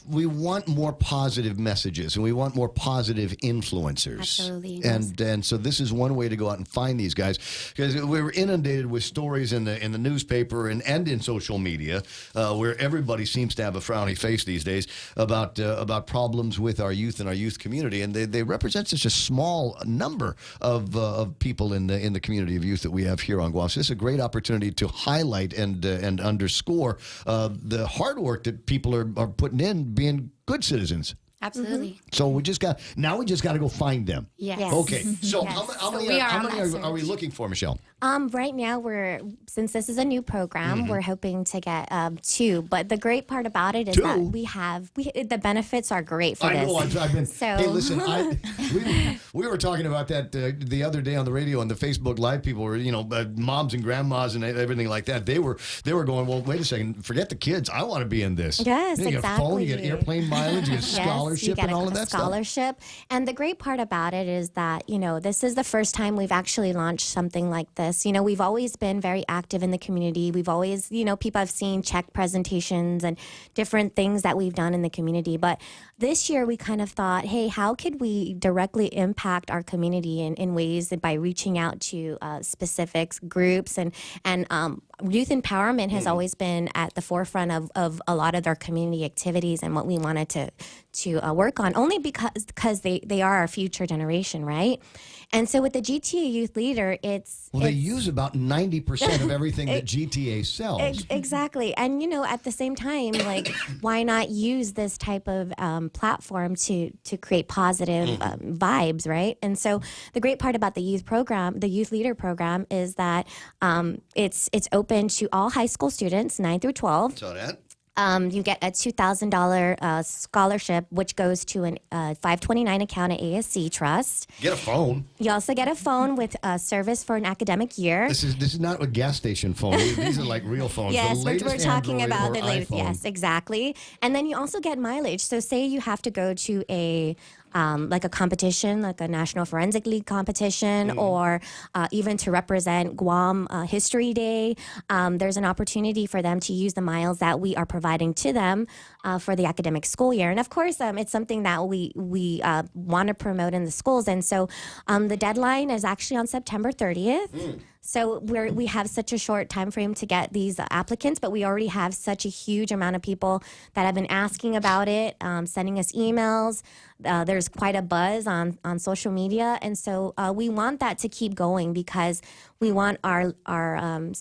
we want more positive messages, and we want more positive influencers. Absolutely. And so this is one way to go out and find these guys, because we're inundated with stories in the newspaper and in social media where everybody seems to have a frowny face these days about problems with our youth and our youth community, and they represent such a small number of people in the community of youth that we have here on Guam. So this is a great opportunity to highlight and underscore the hard work that people are putting in being good citizens. Absolutely. So we just got to go find them. Yes. Okay. So Yes. how So many, we are how on many that are we search. looking for, Michelle? Right now, since this is a new program, we're hoping to get 2. But the great part about it is that the benefits are great for I this. know. I've been. So, Hey, listen. We were talking about that the other day on the radio, and the Facebook Live people were, moms and grandmas and everything like that. They were going. Well, wait a second. Forget the kids. I want to be in this. Yes, you get exactly. a phone. You get airplane mileage. You get scholarship you get and all of that scholarship. And the great part about it is that this is the first time we've actually launched something like this. We've always been very active in the community. We've always, people have seen check presentations and different things that we've done in the community. But this year we kind of thought, hey, how could we directly impact our community in ways that by reaching out to specific groups and youth empowerment has always been at the forefront of a lot of our community activities and what we wanted to work on, only because they are our future generation, right? And so with the GTA Youth Leader, they use about 90% of everything that GTA sells. Exactly. And, at the same time, why not use this type of platform to create positive vibes, right? And so the great part about the Youth Leader program, is that it's open to all high school students, 9 through 12. So that. You get a $2,000 scholarship, which goes to an 529 account at ASC Trust. Get a phone. You also get a phone with service for an academic year. This is not a gas station phone. These are like real phones. Yes, the we're talking Android about or the latest. iPhone. Yes, exactly. And then you also get mileage. So say you have to go to a competition, like a National Forensic League competition, or even to represent Guam History Day. There's an opportunity for them to use the miles that we are providing to them for the academic school year. And of course, it's something that we want to promote in the schools. And so the deadline is actually on September 30th. So we have such a short time frame to get these applicants, but we already have such a huge amount of people that have been asking about it, sending us emails. There's quite a buzz on social media, and so we want that to keep going because we want our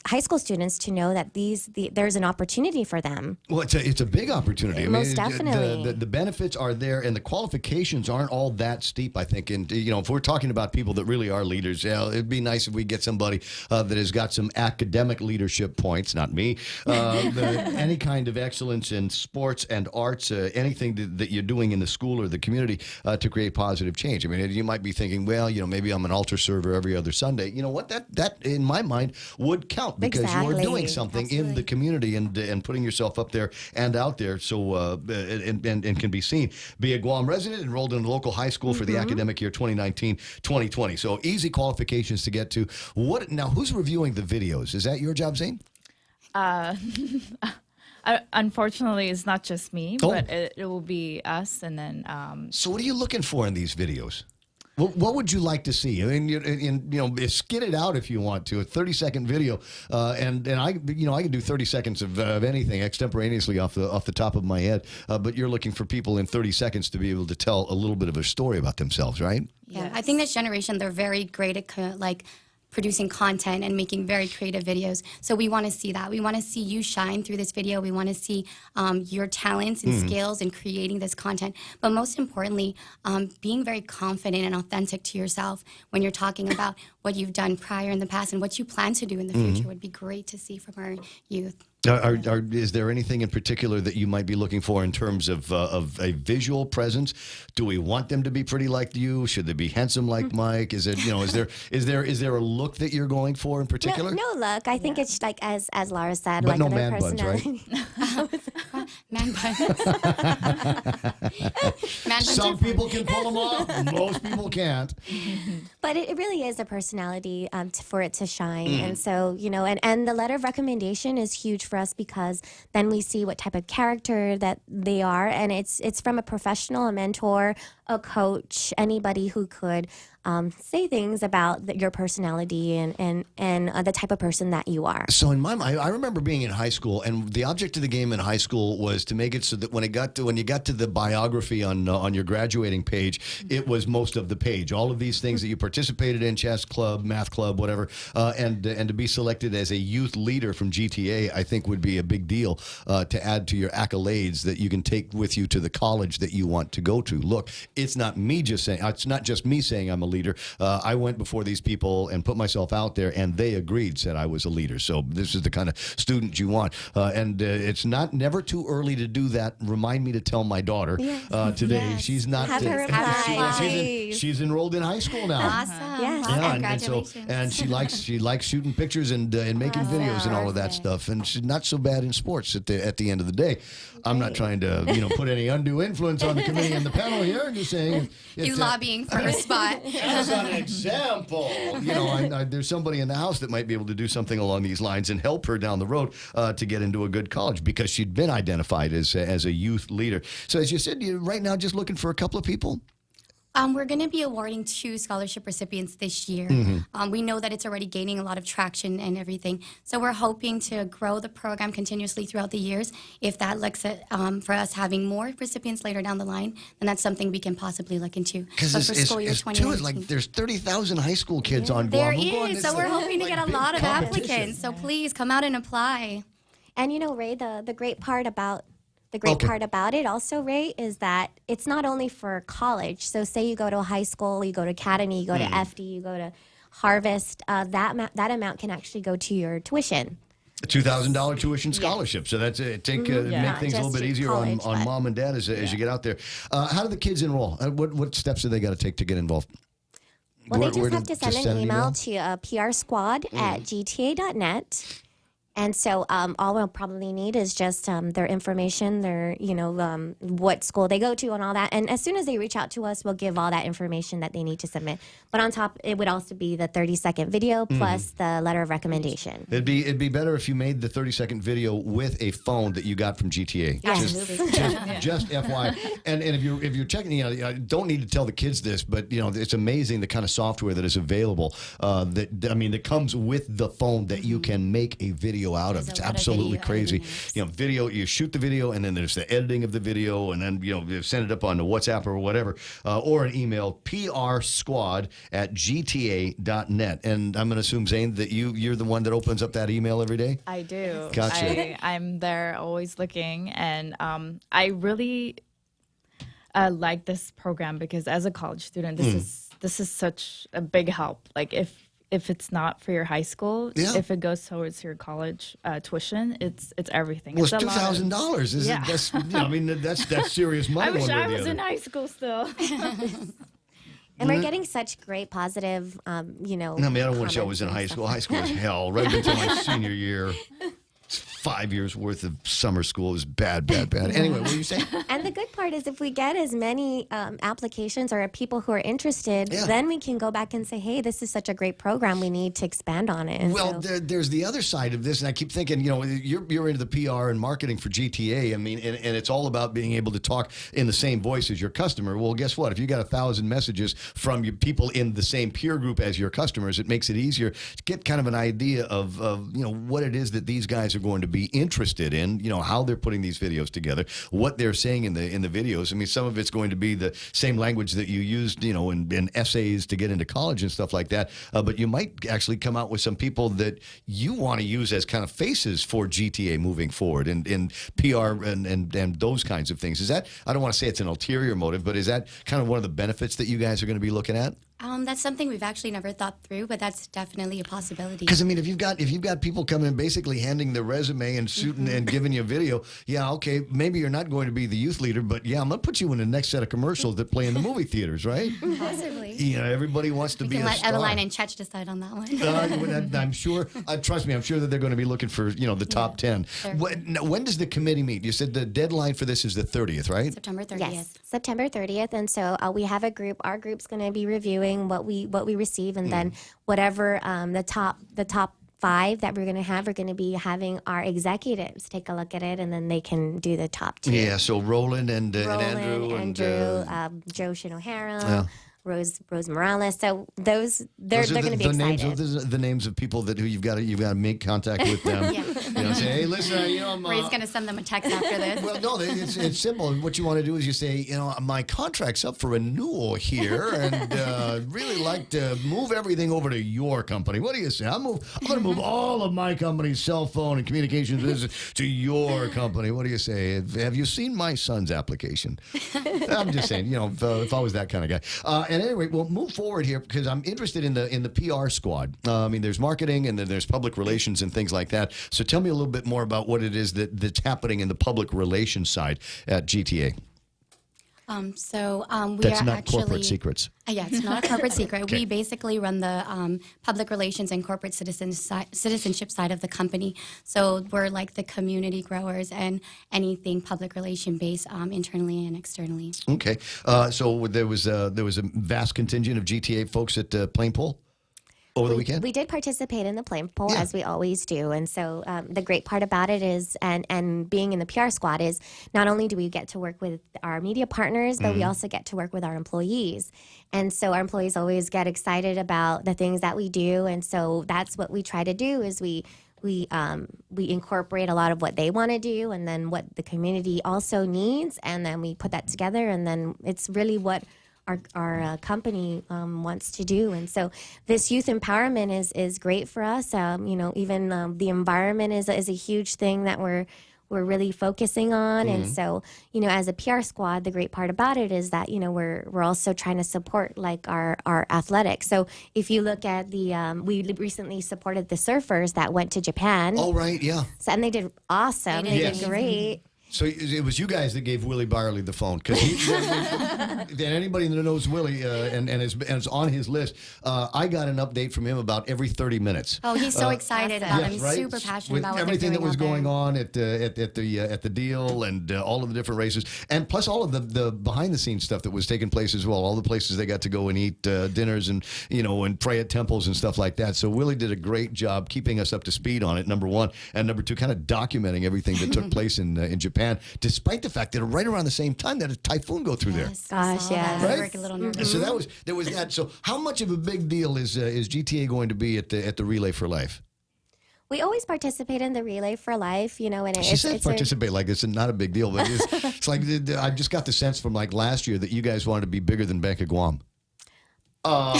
high school students to know that there's an opportunity for them. Well, it's a big opportunity. Most definitely. The benefits are there, and the qualifications aren't all that steep, I think. And if we're talking about people that really are leaders, it'd be nice if we get somebody that has got some academic leadership points. Not me. Any kind of excellence in sports and arts, anything that you're doing in the school or the community to create positive change. I mean, you might be thinking, well, maybe I'm an altar server every other Sunday. You know what? That in my mind would count because you're doing something in the community and putting yourself up there and out there so and can be seen. Be a Guam resident enrolled in a local high school for the academic year 2019-2020. So easy qualifications to get to. Now, who's reviewing the videos? Is that your job, Zane? Unfortunately, it's not just me, but it will be us, and then. So, what are you looking for in these videos? What would you like to see? I mean, skid it out if you want to. A 30-second video, and I can do 30 seconds of anything extemporaneously off the top of my head. But you're looking for people in 30 seconds to be able to tell a little bit of a story about themselves, right? Yeah, I think this generation, they're very great at producing content and making very creative videos. So we want to see that. We want to see you shine through this video. We want to see your talents and skills in creating this content. But most importantly, being very confident and authentic to yourself when you're talking about what you've done prior in the past and what you plan to do in the future would be great to see from our youth. Is there anything in particular that you might be looking for in terms of a visual presence? Do we want them to be pretty like you? Should they be handsome like Mike? Is it is there a look that you're going for in particular? No look. I think it's like as Laura said, but like no other man buns, right? Man buns. Some people can pull them off. Most people can't. But it really is a personality for it to shine. And so, and the letter of recommendation is huge for us because then we see what type of character that they are. And it's from a professional, a mentor, a coach, anybody who could say things about your personality and the type of person that you are. So in my mind, I remember being in high school, and the object of the game in high school was to make it so that when you got to the biography on your graduating page, it was most of the page. All of these things that you participated in, chess club, math club, whatever, and to be selected as a youth leader from GTA, I think would be a big deal to add to your accolades that you can take with you to the college that you want to go to. Look, it's not just me saying I'm a leader. I went before these people and put myself out there, and they agreed, said I was a leader. So this is the kind of student you want. And it's never too early to do that. Remind me to tell my daughter today. Yes. She's not. Have her reply. She's enrolled in high school now. Awesome. Yes. Yeah, Congratulations. and she likes shooting pictures and making videos and all of that stuff. And she's not so bad in sports at the end of the day. I'm not trying to put any undue influence on the committee and the panel here. I'm just saying You lobbying for her spot. as an example. There's somebody in the house that might be able to do something along these lines and help her down the road to get into a good college because she'd been identified as a youth leader. So as you said, you're right now just looking for a couple of people. We're going to be awarding 2 scholarship recipients this year. We know that it's already gaining a lot of traction and everything. So we're hoping to grow the program continuously throughout the years. If that looks at for us having more recipients later down the line, then that's something we can possibly look into. Because for school year 2019. like there's 30,000 high school kids on Guam. There is. So we're hoping to get a lot of applicants. So please come out and apply. And Ray, the great part about part about it also, Ray, is that it's not only for college. So say you go to a high school, you go to Academy, you go to FD, you go to Harvest, that amount can actually go to your tuition. A $2,000 tuition scholarship. So that's make things a little bit easier on mom and dad as you get out there. How do the kids enroll? What steps do they got to take to get involved? Well, they just have to send an email to prsquad@gta.net. And so all we'll probably need is just their information, their, what school they go to and all that. And as soon as they reach out to us, we'll give all that information that they need to submit. But on top, it would also be the 30-second video plus the letter of recommendation. It'd be better if you made the 30-second video with a phone that you got from GTA. Absolutely. Just FYI. And if you're checking, I don't need to tell the kids this, but it's amazing the kind of software that is available that comes with the phone that you can make a video out of. It's absolutely crazy. Video, you shoot the video, and then there's the editing of the video, and then you send it up on the WhatsApp or whatever, or an email, prsquad@gta.net. And I'm going to assume, Zane, that you're the one that opens up that email every day? I do. Gotcha. I'm there always looking, and I really like this program because as a college student, this is such a big help. Like if it's not for your high school, if it goes towards your college tuition, it's everything. Well, it's $2,000. That's serious money. I wish I was in high school still. And we're getting such great positive, I don't want to say I was in high school. High school is hell. Right until my senior year. 5 years worth of summer school is bad. Anyway, what are you saying? And the good part is if we get as many applications or people who are interested, then we can go back and say, hey, this is such a great program. We need to expand on it. And there's the other side of this, and I keep thinking, you're into the PR and marketing for GTA. I mean, and it's all about being able to talk in the same voice as your customer. Well, guess what? If you got 1,000 messages from your people in the same peer group as your customers, it makes it easier to get kind of an idea of what it is that these guys are going to be interested in, how they're putting these videos together, what they're saying in the videos. I mean, some of it's going to be the same language that you used, in essays to get into college and stuff like that. But you might actually come out with some people that you want to use as kind of faces for GTA moving forward and PR and those kinds of things. Is that, I don't want to say it's an ulterior motive, but is that kind of one of the benefits that you guys are going to be looking at? That's something we've actually never thought through, but that's definitely a possibility. Because if you've got people coming and basically handing their resume and shooting and giving you a video, okay, maybe you're not going to be the youth leader, but I'm gonna put you in the next set of commercials that play in the movie theaters, right? Possibly. Everybody wants to be a let star. Eveline and Chetch decide on that one. I'm sure. Trust me, I'm sure that they're going to be looking for the top 10. When does the committee meet? You said the deadline for this is the 30th, right? September 30th. Yes, September 30th. And so we have a group. Our group's going to be reviewing what we receive, and then whatever the top 5 that we're going to be having our executives take a look at it, and then they can do the top 2. Yeah. So Roland and Andrew Joe Shinohara. Rose Morales. So they're going to be excited. The names of people who you've got to make contact with them. Yeah. You know, say, hey, listen, Ray's going to send them a text after this. Well, no, it's simple. What you want to do is you say, my contract's up for renewal here, and really like to move everything over to your company. What do you say? I'm going to move all of my company's cell phone and communications business to your company. What do you say? Have you seen my son's application? I'm just saying, if I was that kind of guy. And anyway, we'll move forward here because I'm interested in the PR squad. There's marketing and then there's public relations and things like that. So tell me a little bit more about what it is that's happening in the public relations side at GTA. We That's are not actually corporate secrets. Yeah, it's not a corporate secret. Okay. We basically run the public relations and corporate citizenship side of the company. So we're like the community growers and anything public relation based internally and externally. Okay, so there was a vast contingent of GTA folks at Plain Pole over the weekend. We did participate in the Plain Poll, as we always do. And so the great part about it is, and being in the PR squad is, not only do we get to work with our media partners, but we also get to work with our employees. And so our employees always get excited about the things that we do. And so that's what we try to do is we incorporate a lot of what they want to do and then what the community also needs. And then we put that together, and then it's really what our company wants to do. And so this youth empowerment is great for us. Even the environment is a huge thing that we're really focusing on. And so, as a PR squad, the great part about it is that, we're also trying to support like our athletics. So if you look at we recently supported the surfers that went to Japan. Oh, right, yeah. So, and they did awesome. They did great. So it was you guys that gave Willie Byerly the phone, because anybody that knows Willie and is on his list, I got an update from him about every 30 minutes. Oh, he's so excited about it. He's super passionate With about what everything they're that was doing going on at the deal and all of the different races, and plus all of the behind the scenes stuff that was taking place as well. All the places they got to go and eat dinners and and pray at temples and stuff like that. So Willie did a great job keeping us up to speed on it. Number one, and number two, kind of documenting everything that took place in Japan. Despite the fact that right around the same time that a typhoon go through there. Gosh, yeah. Right? A little nervous. So there was that. So how much of a big deal is GTA going to be at the Relay for Life? We always participate in the Relay for Life, and She said participate like it's not a big deal, but it's like I just got the sense from like last year that you guys wanted to be bigger than Bank of Guam. We'll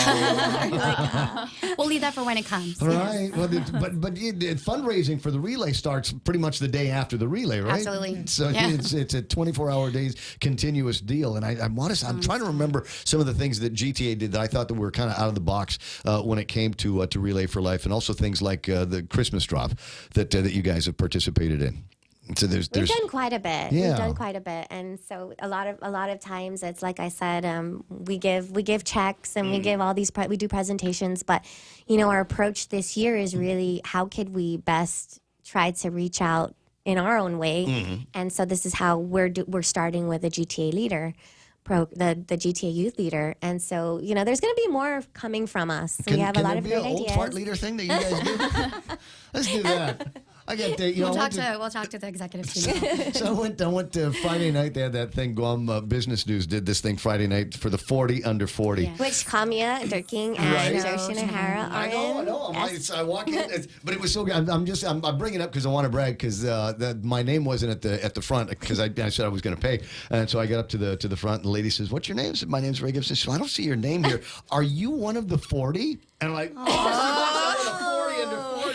leave that for when it comes. All right. Well, but fundraising for the relay starts pretty much the day after the relay, right? Absolutely. So it's a 24-hour days continuous deal, and I'm trying to remember some of the things that GTA did that I thought that were kind of out of the box when it came to Relay for Life, and also things like the Christmas drop that you guys have participated in. So we've done quite a bit. Yeah. We've done quite a bit, and so a lot of times it's like I said, we give checks and we give all these we do presentations, but our approach this year is really how could we best try to reach out in our own way, and so this is how we're starting with a GTA leader. The GTA youth leader, and so there's going to be more coming from us. We have a lot of great ideas. Old fart leader thing that you guys do. Let's do that. I got we'll talk to the executive team. So I went to Friday night. They had that thing. Guam Business News did this thing Friday night for the 40 under 40. Yeah. Which Kamiya Durking and Joshi Nahara are in. I walk in, but it was so good. I'm bringing it up because I want to brag because my name wasn't at the front because I said I was going to pay, and so I got up to the front and the lady says, "What's your name?" I said, "My name's Ray Gibson." She said, "I don't see your name here. Are you one of the 40?" And I'm like,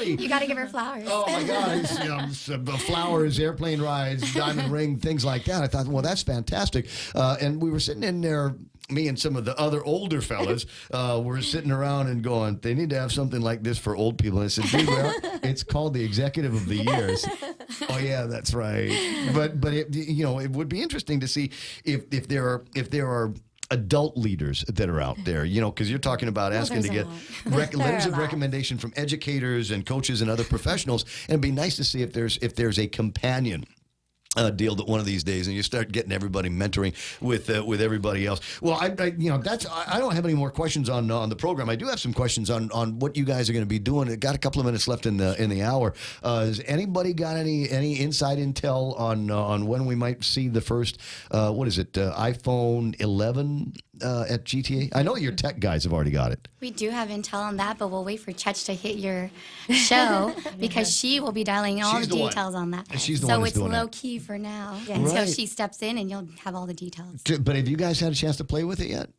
You got to give her flowers. Oh my God! Flowers, airplane rides, diamond ring, things like that. I thought, well, that's fantastic. And we were sitting in there. Me and some of the other older fellas were sitting around and going, they need to have something like this for old people. And I said, it's called the Executive of the Years. Oh yeah, that's right. But it would be interesting to see if there are adult leaders that are out there, because you're talking about asking to get letters of recommendation from educators and coaches and other professionals, and it'd be nice to see if there's a companion deal that one of these days, and you start getting everybody mentoring with everybody else. Well, I don't have any more questions on the program. I do have some questions on what you guys are going to be doing. Got a couple of minutes left in the hour. Has anybody got any inside intel on when we might see the first iPhone 11 at GTA? I know your tech guys have already got it. We do have intel on that, but we'll wait for Chech to hit your show because she will be dialing all She's the the one. details on that. And she's the so one who's it's doing low that. key for now Yeah. until Right. she steps in and you'll have all the details. But have you guys had a chance to play with it yet?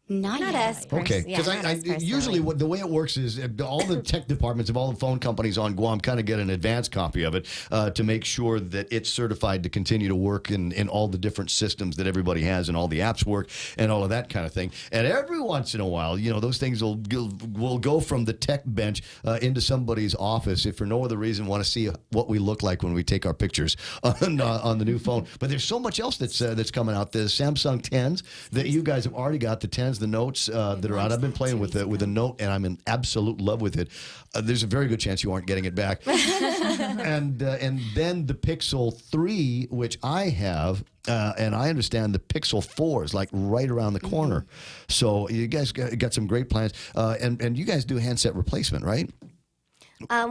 Not yet. us. Okay, because usually the way it works is all the tech departments of all the phone companies on Guam kind of get an advance copy of it to make sure that it's certified to continue to work in all the different systems that everybody has and all the apps work and all of that kind of thing. And every once in a while, those things will go from the tech bench into somebody's office if for no other reason want to see what we look like when we take our pictures on the new phone. But there's so much else that's coming out. The Samsung 10s that you guys have already got, the 10s, the Notes that are out. I've been playing with a Note, and I'm in absolute love with it. There's a very good chance you aren't getting it back. and then the Pixel 3, which I have, and I understand the Pixel 4 is like right around the corner. So you guys got some great plans. And you guys do handset replacement, right?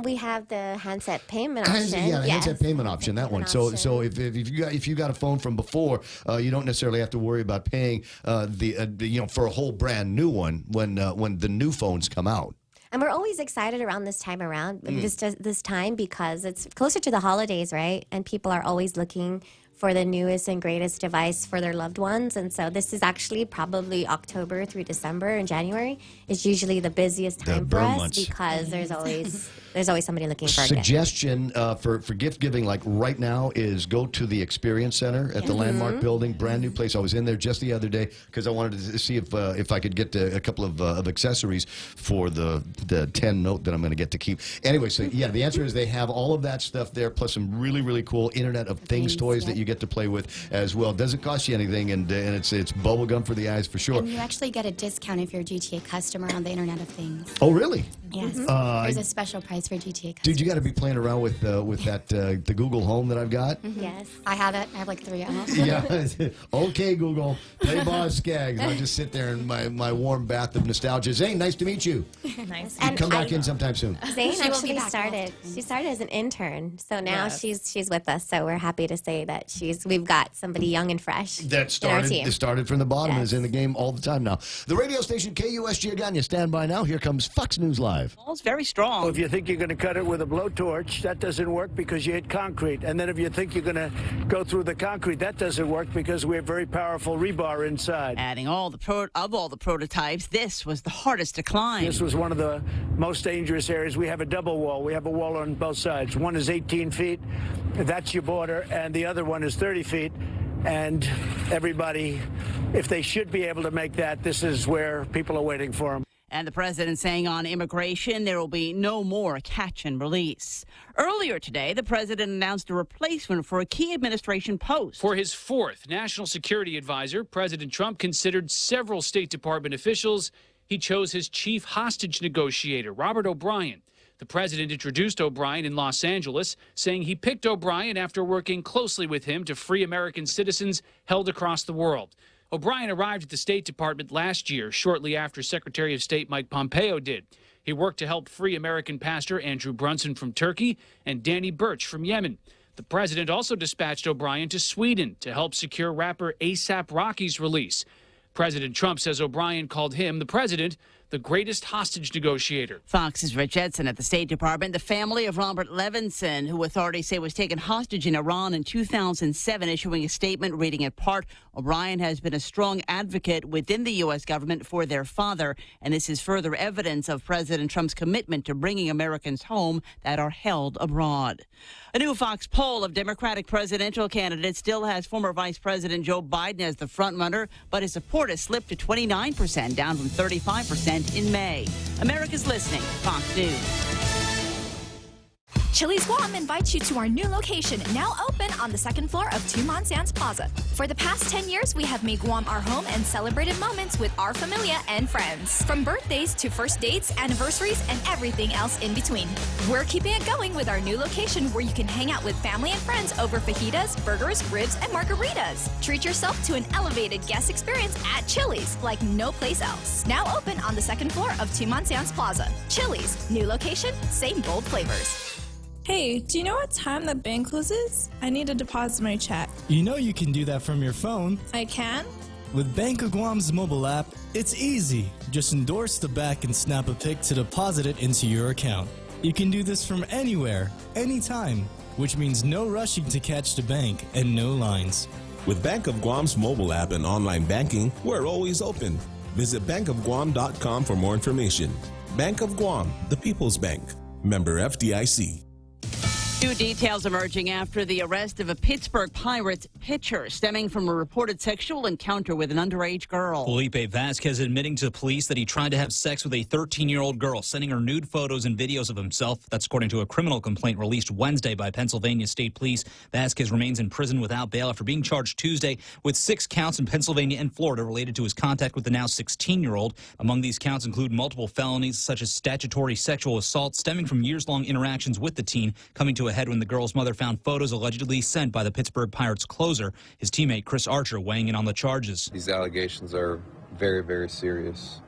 We have the handset payment option. The handset payment option, that one. So if you got a phone from before, you don't necessarily have to worry about paying for a whole brand new one when the new phones come out. And we're always excited around this time this time because it's closer to the holidays, right? And people are always looking for the newest and greatest device for their loved ones. And so this is actually probably October through December and January is usually the busiest time for us months. because there's always somebody looking for a gift. Suggestion for gift giving, like right now, is go to the Experience Center at the Landmark Building, brand new place. I was in there just the other day because I wanted to see if I could get a couple of accessories for the 10 Note that I'm going to get to keep. Anyway, so the answer is they have all of that stuff there, plus some really, really cool Internet of Things toys that you get to play with as well. Doesn't cost you anything, and it's bubble gum for the eyes for sure. And you actually get a discount if you're a GTA customer on the Internet of Things. Oh, really? Yes. There's a special price for GTA customers. Dude, you got to be playing around with that the Google Home that I've got. Yes. I have it. I have like 3 at home. Yeah. Okay, Google. Play Boss Skaggs. I'll just sit there in my warm bath of nostalgia. Zane, nice to meet you. Nice. You come back in sometime soon. Zane She will actually be back started. She started as an intern, so now Yes. she's with us. So we're happy to say that we've got somebody young and fresh That in our started team. it started from the bottom and is in the game all the time now. The radio station KUSG Agana, stand by now. Here comes Fox News Live. Ball's very strong. If you think you're going to cut it with a blowtorch, that doesn't work because you hit concrete. And then if you think you're going to go through the concrete, that doesn't work because we have very powerful rebar inside. Adding all the prototypes, this was the hardest to climb. This was one of the most dangerous areas. We have a double wall. We have a wall on both sides. One is 18 feet. That's your border. And the other one is 30 feet. And everybody, if they should be able to make that, this is where people are waiting for them. And the president saying on immigration there will be no more catch and release. Earlier today, the president announced a replacement for a key administration post. For his 4th national security advisor, President Trump considered several State Department officials. He chose his chief hostage negotiator, Robert O'Brien. The president introduced O'Brien in Los Angeles, saying he picked O'Brien after working closely with him to free American citizens held across the world. O'Brien arrived at the State Department last year, shortly after Secretary of State Mike Pompeo did. He worked to help free American pastor Andrew Brunson from Turkey and Danny Birch from Yemen. The president also dispatched O'Brien to Sweden to help secure rapper A$AP Rocky's release. President Trump says O'Brien called him, the president, the greatest hostage negotiator. Fox's Rich Edson at the State Department. The family of Robert Levinson, who authorities say was taken hostage in Iran in 2007, issuing a statement reading in part, O'Brien has been a strong advocate within the U.S. government for their father, and this is further evidence of President Trump's commitment to bringing Americans home that are held abroad. A new Fox poll of Democratic presidential candidates still has former Vice President Joe Biden as the frontrunner, but his support has slipped to 29%, down from 35% in May. America's listening. Fox News. Chili's Guam invites you to our new location, now open on the 2nd floor of Tumon Sands Plaza. For the past 10 years, we have made Guam our home and celebrated moments with our familia and friends. From birthdays to first dates, anniversaries, and everything else in between. We're keeping it going with our new location where you can hang out with family and friends over fajitas, burgers, ribs, and margaritas. Treat yourself to an elevated guest experience at Chili's like no place else. Now open on the 2nd floor of Tumon Sands Plaza. Chili's, new location, same bold flavors. Hey, do you know what time the bank closes? I need to deposit my check. You know you can do that from your phone. I can? With Bank of Guam's mobile app, it's easy. Just endorse the back and snap a pic to deposit it into your account. You can do this from anywhere, anytime, which means no rushing to catch the bank and no lines. With Bank of Guam's mobile app and online banking, we're always open. Visit bankofguam.com for more information. Bank of Guam, the People's Bank. Member FDIC. New details emerging after the arrest of a Pittsburgh Pirates pitcher stemming from a reported sexual encounter with an underage girl. Felipe Vasquez admitting to police that he tried to have sex with a 13-year-old girl, sending her nude photos and videos of himself. That's according to a criminal complaint released Wednesday by Pennsylvania State Police. Vasquez remains in prison without bail after being charged Tuesday with 6 counts in Pennsylvania and Florida related to his contact with the now 16-year-old. Among these counts include multiple felonies such as statutory sexual assault stemming from years-long interactions with the teen, coming to a head when the girl's mother found photos allegedly sent by the Pittsburgh Pirates closer. His teammate Chris Archer weighing in on the charges. These allegations are very, very serious.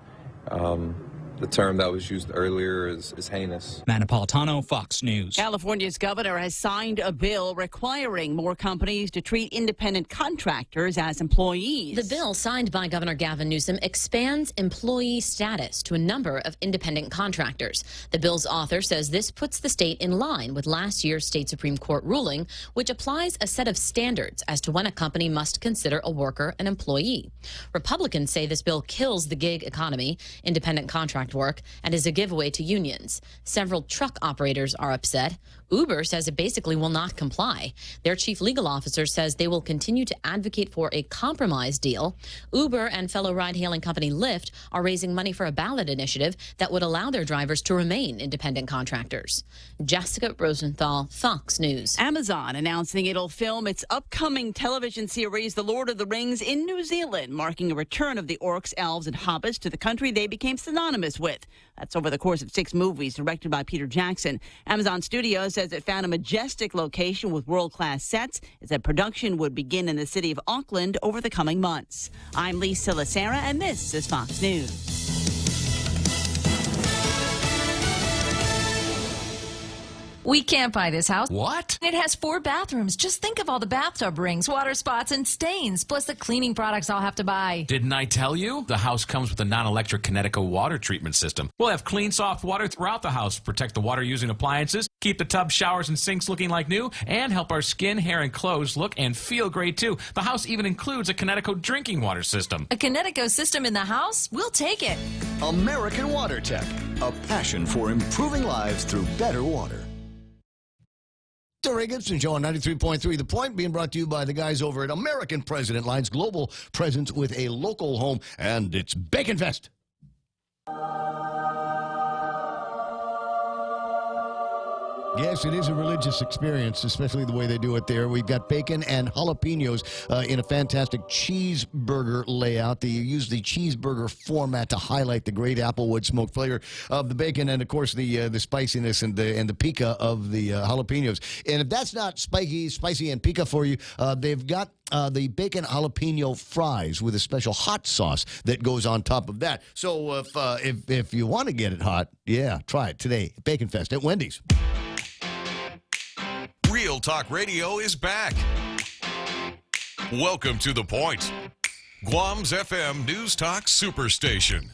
The term that was used earlier is heinous. Matt Napolitano, Fox News. California's governor has signed a bill requiring more companies to treat independent contractors as employees. The bill signed by Governor Gavin Newsom expands employee status to a number of independent contractors. The bill's author says this puts the state in line with last year's state Supreme Court ruling, which applies a set of standards as to when a company must consider a worker an employee. Republicans say this bill kills the gig economy, independent contract work, and is a giveaway to unions. Several truck operators are upset. Uber says it basically will not comply. Their chief legal officer says they will continue to advocate for a compromise deal. Uber and fellow ride-hailing company Lyft are raising money for a ballot initiative that would allow their drivers to remain independent contractors. Jessica Rosenthal, Fox News. Amazon announcing it'll film its upcoming television series, The Lord of the Rings, in New Zealand, marking a return of the orcs, elves, and hobbits to the country they became synonymous with. That's over the course of 6 movies directed by Peter Jackson. Amazon Studios says it found a majestic location with world-class sets. It said production would begin in the city of Auckland over the coming months. I'm Lisa Lacera, and this is Fox News. We can't buy this house. What? It has 4 bathrooms. Just think of all the bathtub rings, water spots, and stains, plus the cleaning products I'll have to buy. Didn't I tell you? The house comes with a non-electric Connecticut water treatment system. We'll have clean, soft water throughout the house, protect the water-using appliances, keep the tub, showers, and sinks looking like new, and help our skin, hair, and clothes look and feel great, too. The house even includes a Connecticut drinking water system. A Connecticut system in the house? We'll take it. American Water Tech, a passion for improving lives through better water. The Ray Gibson Show on 93.3 The Point, being brought to you by the guys over at American President Lines, global presence with a local home, and it's Bacon Fest. Yes, it is a religious experience, especially the way they do it there. We've got bacon and jalapenos in a fantastic cheeseburger layout. They use the cheeseburger format to highlight the great applewood smoked flavor of the bacon and, of course, the spiciness and the pica of the jalapenos. And if that's not spicy and pica for you, they've got the bacon jalapeno fries with a special hot sauce that goes on top of that. So if you want to get it hot, yeah, try it today. Bacon Fest at Wendy's. Real Talk Radio is back. Welcome to The Point, Guam's FM News Talk Superstation.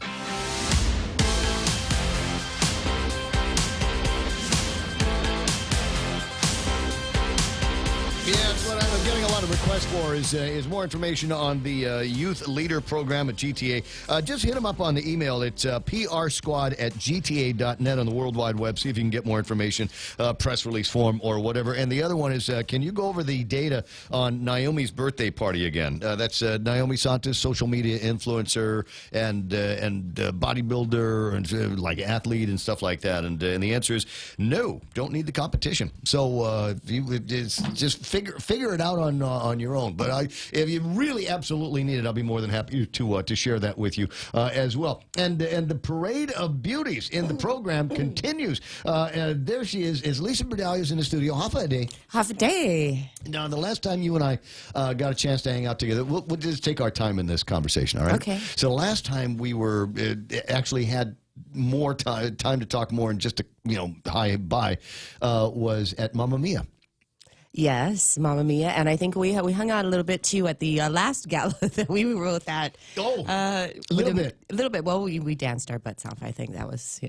Yeah, that's what I'm getting a lot of requests for is more information on the Youth Leader Program at GTA. Just hit them up on the email. It's prsquad@gta.net on the World Wide Web. See if you can get more information, press release form or whatever. And the other one is, can you go over the data on Naomi's birthday party again? That's Naomi Santos, social media influencer and bodybuilder and like athlete and stuff like that. And the answer is no, don't need the competition. So just figure it out on your own. But if you really absolutely need it, I'll be more than happy to share that with you as well. And the parade of beauties in the program continues. And there she is Lisa Berdalia's in the studio. Half a day. Half a day. Now, the last time you and I got a chance to hang out together, we'll just take our time in this conversation, all right? Okay. So the last time we were actually had more time to talk more and just to hi bye was at Mamma Mia. Yes, Mamma Mia, and I think we hung out a little bit too at the last gala that we were both at. A little bit. Well, we danced our butts off. I think that was,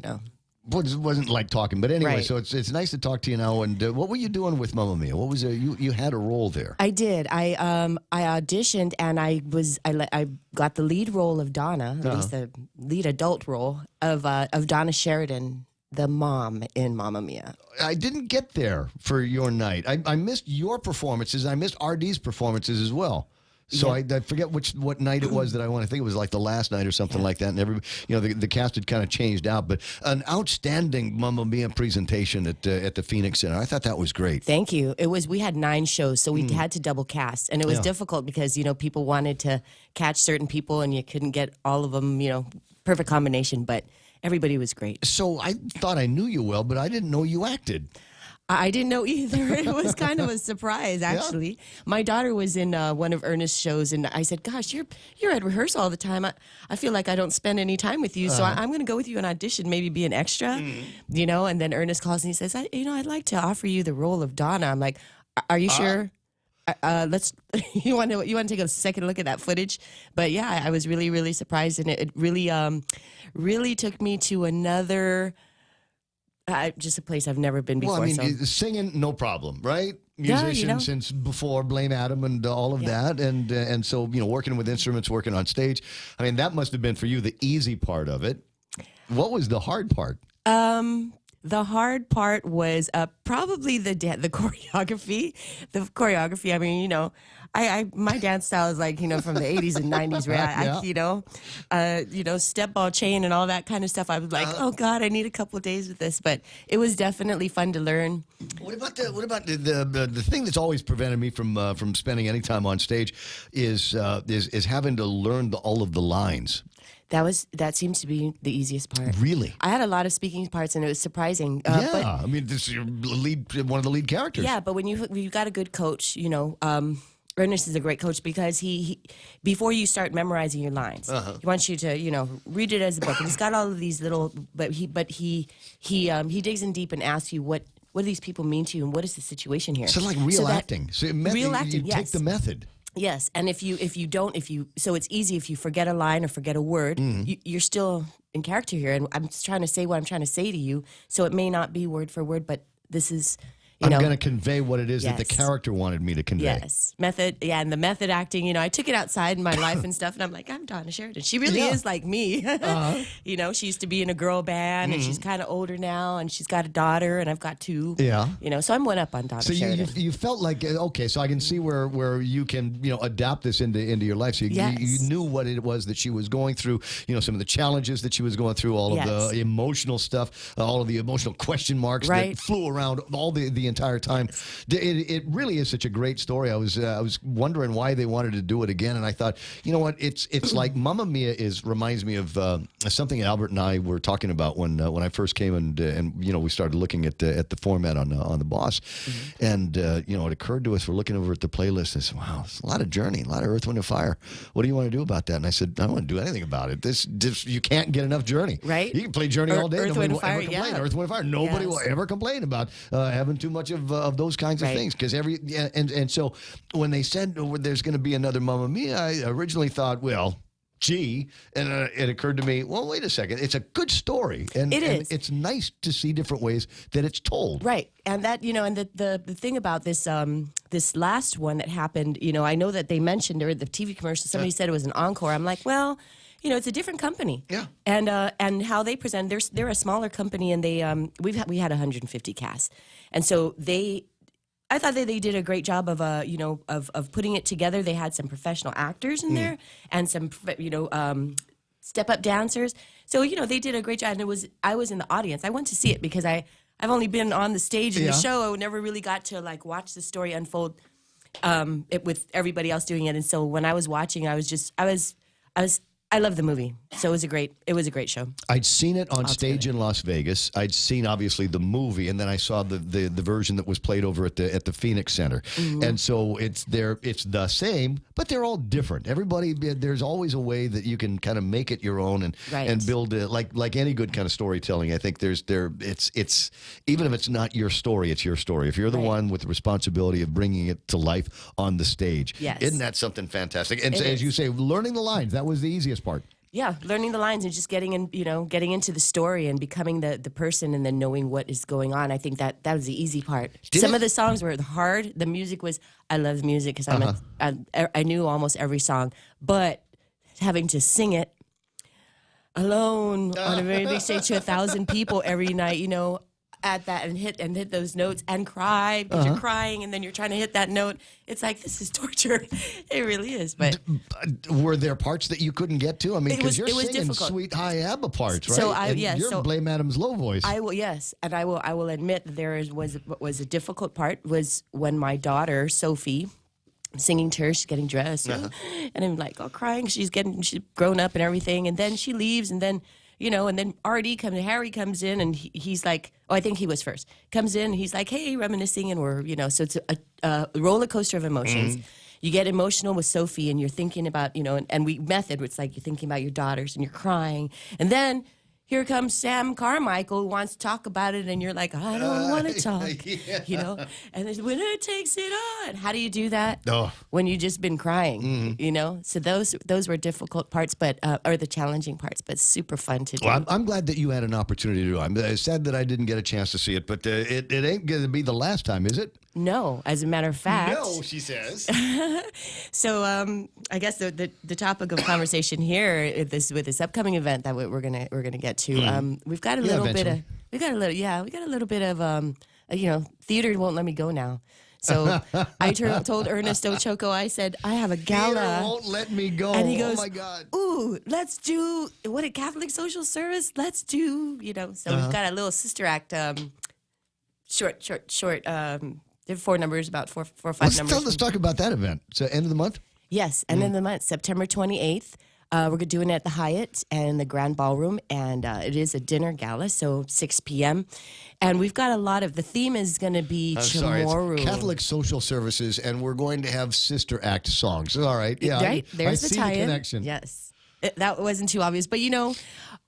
Wasn't like talking, but anyway. Right. So it's nice to talk to you now. And what were you doing with Mamma Mia? What was you had a role there? I did. I auditioned and I got the lead role of Donna, at least the lead adult role of Donna Sheridan, the mom in Mamma Mia. I didn't get there for your night. I missed your performances. I missed RD's performances as well. So I forget what night it was that I went. I think it was like the last night or something like that. And everybody, the cast had kind of changed out. But an outstanding Mamma Mia presentation at the Phoenix Center. I thought that was great. Thank you. We had 9 shows, so we had to double cast, and it was difficult because people wanted to catch certain people, and you couldn't get all of them. Perfect combination, but everybody was great. So I thought I knew you well, but I didn't know you acted. I didn't know either. It was kind of a surprise, actually. Yeah. My daughter was in one of Ernest's shows, and I said, "Gosh, you're at rehearsal all the time. I feel like I don't spend any time with you, so I'm going to go with you and audition, maybe be an extra." And then Ernest calls and he says, "I'd like to offer you the role of Donna." I'm like, "Are you sure?" Let's. You want to take a second look at that footage? But yeah, I was really, really surprised, and it really took me to another. Just a place I've never been before. Well, singing, no problem, right? Musician since before Blame Adam and all of that, and so working with instruments, working on stage. I mean, that must have been for you the easy part of it. What was the hard part? The hard part was probably the choreography. The choreography. I mean, my dance style is like from the 80s and 90s, where step ball chain and all that kind of stuff. I was like, oh God, I need a couple of days with this, but it was definitely fun to learn. What about the thing that's always prevented me from spending any time on stage is having to learn all of the lines. That seems to be the easiest part. Really? I had a lot of speaking parts, and it was surprising. I mean, this is one of the lead characters. Yeah, but when you got a good coach, Ernest is a great coach because he before you start memorizing your lines, he wants you to read it as a book, and he's got all of these little. But he digs in deep and asks you what do these people mean to you, and what is the situation here? So like real acting. Real acting. You take the method. Yes, and so it's easy if you forget a line or forget a word, you're still in character here, and I'm just trying to say what I'm trying to say to you, so it may not be word for word, but this is, I'm going to convey what it is that the character wanted me to convey. Yes, method, and the method acting, I took it outside in my life and stuff, and I'm like, I'm Donna Sheridan. She really is like me. She used to be in a girl band, and she's kind of older now, and she's got a daughter, and I've got 2. Yeah. So I'm one up on Donna Sheridan. So you felt like, okay, so I can see where you can, adapt this into your life. So you knew what it was that she was going through, some of the challenges that she was going through, all of the emotional stuff, all of the emotional question marks that flew around all the entire time. It really is such a great story. I was wondering why they wanted to do it again, and I thought, you know what, it's like Mamma Mia reminds me of something Albert and I were talking about when I first came and we started looking at the format on the Boss, and it occurred to us, we're looking over at the playlist and said, wow, it's a lot of Journey, a lot of Earth, Wind and Fire. What do you want to do about that? And I said, I don't want to do anything about it. This you can't get enough Journey. Right? You can play Journey all day. Earth, Nobody Wind, will Fire, ever complain. Earth, Wind and Fire. Nobody will ever complain about having too much of those kinds of things, because and so when they said there's going to be another Mamma Mia, I originally thought, well, gee, and it occurred to me, well, wait a second, it's a good story, and it is. And it's nice to see different ways that it's told. Right, and that and the thing about this this last one that happened, I know that they mentioned, or the TV commercial, somebody said it was an encore. I'm like, well, it's a different company. Yeah. And how they present, they're a smaller company, and they we had 150 casts, and so I thought that they did a great job of of putting it together. They had some professional actors in there and some step up dancers. So they did a great job, and I was in the audience. I went to see it because I've only been on the stage in the show. I never really got to watch the story unfold with everybody else doing it. And so when I was watching, I was I love the movie. So it was a great show. I'd seen it on stage in Las Vegas. I'd seen obviously the movie, and then I saw the version that was played over at the Phoenix Center. Mm-hmm. And so it's the same, but they're all different. Everybody, there's always a way that you can kind of make it your own and build it like any good kind of storytelling. I think it's even if it's not your story, it's your story. If you're the one with the responsibility of bringing it to life on the stage, isn't that something fantastic? And so, as you say, learning the lines, that was the easiest part. Yeah, learning the lines and just getting into the story and becoming the person and then knowing what is going on. I think that was the easy part. Some of the songs were hard. The music was, I love the music because I knew almost every song, but having to sing it alone on a very big stage to 1,000 people every night, at that and hit those notes and cry because you're crying and then you're trying to hit that note. It's like, this is torture. It really is. But were there parts that you couldn't get to? I mean, because you're singing difficult. sweet high ABBA parts, right? So you're Blame Adams' low voice. I will admit that was a difficult part was when my daughter Sophie. Singing to her, she's getting dressed, and I'm like, crying. She's grown up and everything, and then she leaves, and then and then Harry comes in, and he's like, I think he was first. Comes in, and he's like, hey, reminiscing, and we're so it's a roller coaster of emotions. You get emotional with Sophie, and you're thinking about and we method. It's like you're thinking about your daughters, and you're crying, and then. Here comes Sam Carmichael who wants to talk about it, and you're like, I don't want to talk, And there's winner takes it on. How do you do that when you've just been crying, So those were difficult parts, but or the challenging parts, but super fun to do. Well, I'm glad that you had an opportunity to do it. I'm sad that I didn't get a chance to see it, but it ain't going to be the last time, is it? No, as a matter of fact. No, she says. So I guess the topic of conversation here with this upcoming event that we're gonna get to. We've got a little bit of theater won't let me go now. So I told Ernest Ochoco, I said, I have a gala. Theater won't let me go. And he goes, oh my God. Ooh, let's do a Catholic social service. Let's do So we've got a little sister act. Short. There are 4 numbers, about four or five numbers. Let's talk about that event. It's the end of the month? Yes, end of the month, September 28th. We're doing it at the Hyatt and the Grand Ballroom, and it is a dinner gala, so 6 p.m. And we've got the theme is going to be Chamorro. It's Catholic Social Services, and we're going to have sister act songs. All right, yeah. Right, there's the tie-in. Connection. Yes, that wasn't too obvious, but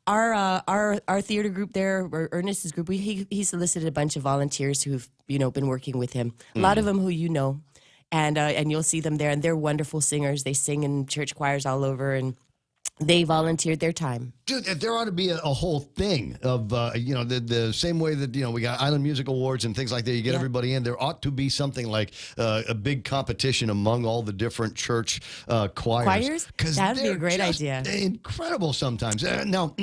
our theater group there, or Ernest's group, he solicited a bunch of volunteers who've been working with him. A lot of them who and you'll see them there, and they're wonderful singers. They sing in church choirs all over, and they volunteered their time. Dude, there ought to be a whole thing of, the same way that, we got Island Music Awards and things like that. You get everybody in. There ought to be something like a big competition among all the different church choirs. That would be a great idea. Incredible sometimes. Now...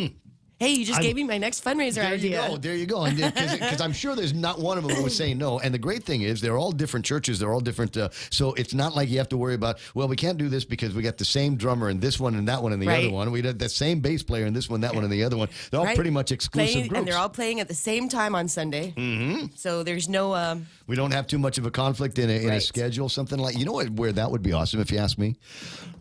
Hey, you just gave me my next fundraiser idea. There you go. Because I'm sure there's not one of them who was saying no. And the great thing is they're all different churches. They're all different. So it's not like you have to worry about, well, we can't do this because we got the same drummer in this one and that one and the other one. We got the same bass player in this one, that one, and the other one. They're all pretty much exclusive groups. And they're all playing at the same time on Sunday. Mm-hmm. So there's no... we don't have too much of a conflict in a schedule, something like... You know where that would be awesome, if you ask me?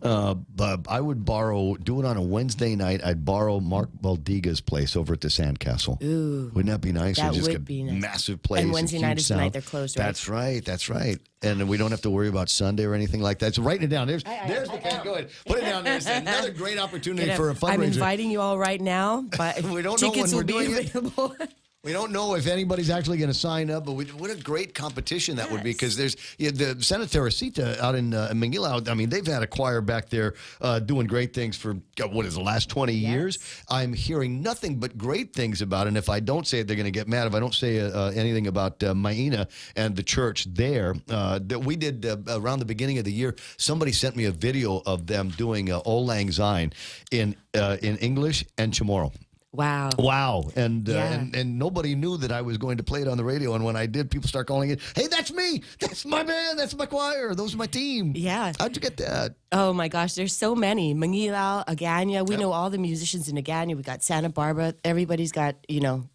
But I would do it on a Wednesday night. I'd borrow Mark Baldiga's place over at the Sandcastle. Ooh. Wouldn't that be nice? That just would be nice. Massive place. And Wednesday night is the night they're closed, right? That's right. And we don't have to worry about Sunday or anything like that. So writing it down. There's the pen. Go ahead. Put it down there. It's another great opportunity for a fundraiser. I'm inviting you all right now, but we don't know when we're doing available. We don't know if anybody's actually going to sign up, but what a great competition that would be, because there's the Santa Teresita out in Manila. I mean, they've had a choir back there doing great things for, the last 20 years? I'm hearing nothing but great things about it, and if I don't say it, they're going to get mad. If I don't say anything about Maina and the church there, that we did around the beginning of the year, somebody sent me a video of them doing Auld Lang Syne in English and Chamorro. Wow. And nobody knew that I was going to play it on the radio. And when I did, people start calling it, hey, that's me. That's my band. That's my choir. Those are my team. Yeah. How'd you get that? Oh, my gosh. There's so many. Manila, Agana. We know all the musicians in Agana. We got Santa Barbara. Everybody's got,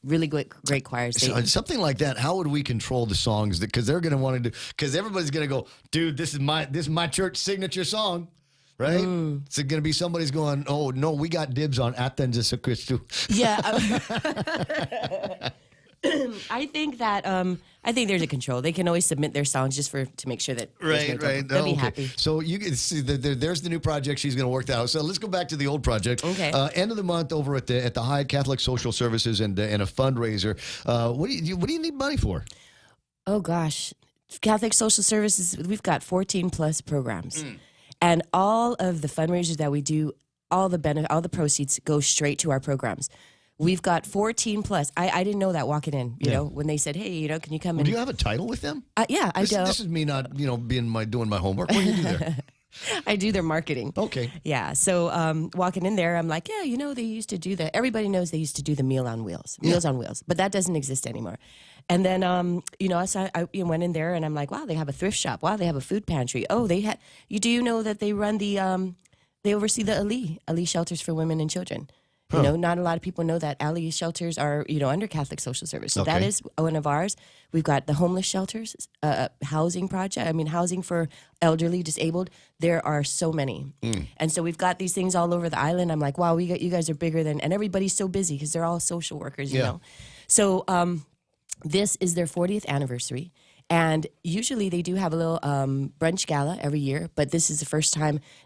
really great choirs. So something like that, how would we control the songs? Because they're going to want to do, because everybody's going to go, dude, this is my church signature song. Right? It's going to be somebody's going, oh, no, we got dibs on Athens Jesu Christu. Yeah. I think that I think there's a control. They can always submit their songs just to make sure that Right. they'll be happy. So you can see there's the new project. She's going to work that out. So let's go back to the old project. Okay. End of the month over at the Hyatt Catholic Social Services and a fundraiser. What do you need money for? Oh gosh, Catholic Social Services. We've got 14 plus programs, and all of the fundraisers that we do, all the proceeds go straight to our programs. We've got 14 plus. I didn't know that walking in, you know, when they said, hey, can you come in? Do you have a title with them? Yeah, I do. This is me not, doing my homework. What do you do there? I do their marketing. Okay. Yeah. So walking in there, I'm like, yeah, they used to do that. Everybody knows they used to do the Meals on Wheels, but that doesn't exist anymore. And then, so I went in there and I'm like, wow, they have a thrift shop. Wow, they have a food pantry. Oh, do you know that they run they oversee the Ali shelters for women and children. You know, not a lot of people know that Ali shelters are, under Catholic Social Service. So that is one of ours. We've got the homeless shelters, housing project. Housing for elderly, disabled. There are so many. And so we've got these things all over the island. I'm like, wow, you guys are bigger and everybody's so busy because they're all social workers, you know. So this is their 40th anniversary. And usually they do have a little brunch gala every year, but this is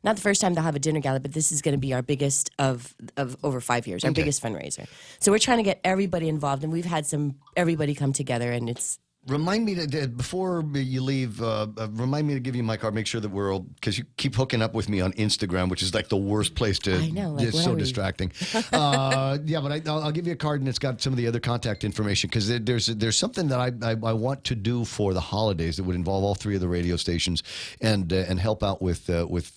not the first time they'll have a dinner gala, but this is going to be our biggest of over 5 years, our biggest fundraiser. So we're trying to get everybody involved, and we've had everybody come together, and it's... Remind me before you leave, remind me to give you my card. Make sure that we're all, because you keep hooking up with me on Instagram, which is like the worst place to. I know. It's so distracting. Yeah, but I'll give you a card, and it's got some of the other contact information because there's something that I want to do for the holidays that would involve all three of the radio stations and help out with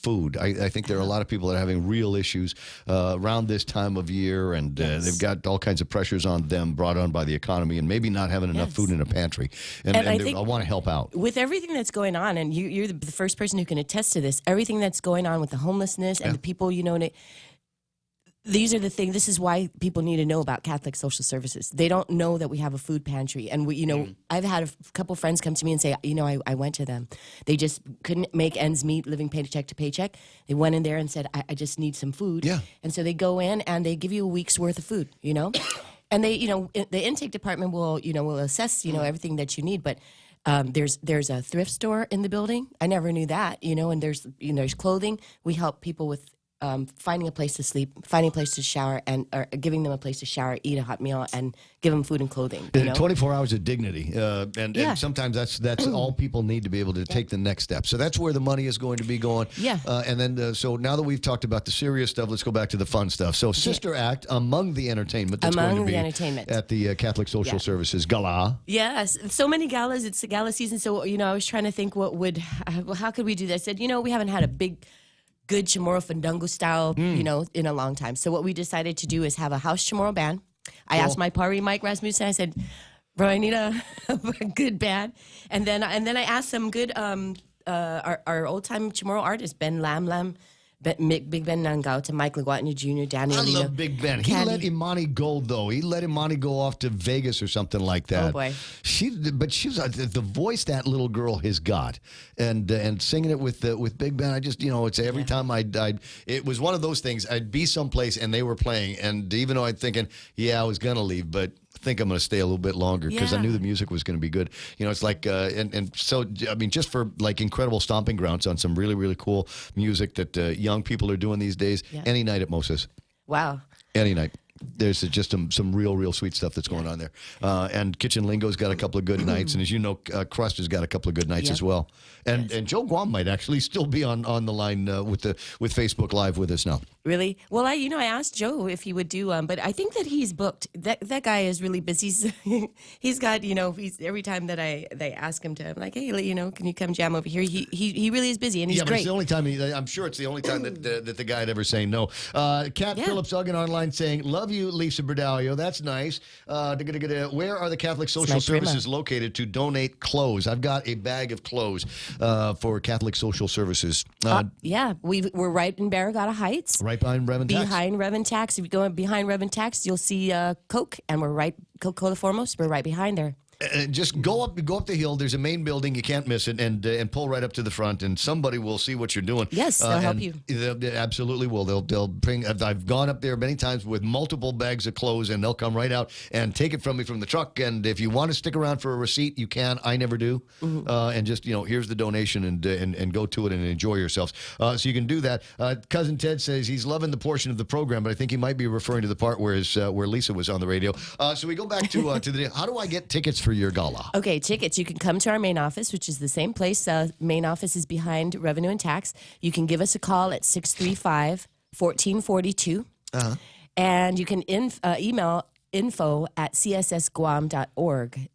food. I think there are a lot of people that are having real issues around this time of year, and they've got all kinds of pressures on them brought on by the economy and maybe not having enough food in a pantry. And I want to help out. With everything that's going on, and you're the first person who can attest to this, everything that's going on with the homelessness and the people, these are the things. This is why people need to know about Catholic Social Services. They don't know that we have a food pantry. And, I've had a couple friends come to me and say, I went to them. They just couldn't make ends meet, living paycheck to paycheck. They went in there and said, I just need some food. Yeah. And so they go in and they give you a week's worth of food, And they, the intake department will assess, everything that you need. But there's a thrift store in the building. I never knew that, and there's clothing. We help people with finding a place to sleep, finding a place to shower, or giving them a place to shower, eat a hot meal, and give them food and clothing. 24 hours of dignity, and sometimes that's all people need to be able to take the next step. So that's where the money is going to be going. Yeah. And then, so now that we've talked about the serious stuff, let's go back to the fun stuff. So Sister Act, among the entertainment that's going to be at the Catholic Social Services Gala. Yes, so many galas. It's the gala season. So I was trying to think how could we do that? I said, we haven't had a good Chamorro Fandango style, in a long time. So what we decided to do is have a house Chamorro band. I asked my pari Mike Rasmussen. I said, "Bro, I need a good band." And then I asked some good our old time Chamorro artists, Ben Lam, Big Ben Nangao, to Mike Laguatna Jr., Daniel. I love Big Ben. He let Imani go, though. He let Imani go off to Vegas or something like that. Oh, boy. She's the voice that little girl has got. And singing it with Big Ben, I just, it's every time it was one of those things. I'd be someplace and they were playing. And even though I'm thinking, I was going to leave, but I think I'm going to stay a little bit longer because I knew the music was going to be good. It's like, so, just for like incredible stomping grounds on some really, really cool music that young people are doing these days, any night at Moses. Wow. Any night. There's just some real sweet stuff that's going on there. And Kitchen Lingo's got a couple of good nights. And as you know, Crust has got a couple of good nights as well. And Joe Guam might actually still be on the line with Facebook Live with us now. Really? Well, I asked Joe if he would do, but I think that he's booked. That guy is really busy. He's got, he's every time that they ask him to, I'm like, hey, can you come jam over here? He really is busy, and he's great. But it's the only time. I'm sure it's the only time that the guy'd ever say no. Kat Phillips Uggan online saying, "Love you, Lisa Berdalio." That's nice. Where are the Catholic Social Services located to donate clothes? I've got a bag of clothes for Catholic Social Services. We're right in Barragata Heights. Right behind Reverend Tax. Behind Reverend Tax. If you go behind Reverend Tax, you'll see Coke, and we're right, Coca-Cola Foremost, we're right behind there. Just go up the hill. There's a main building. You can't miss it, and pull right up to the front, and somebody will see what you're doing. Yes, they'll help you. They absolutely will. They'll bring. I've gone up there many times with multiple bags of clothes, and they'll come right out and take it from me from the truck. And if you want to stick around for a receipt, you can. I never do. And just here's the donation, and go to it and enjoy yourselves. So you can do that. Cousin Ted says he's loving the portion of the program, but I think he might be referring to the part where Lisa was on the radio. So we go back to the. How do I get tickets for your gala? Okay, tickets. You can come to our main office, which is the same place. Main office is behind Revenue and Tax. You can give us a call at 635-1442. And you can email info@cssguam.org.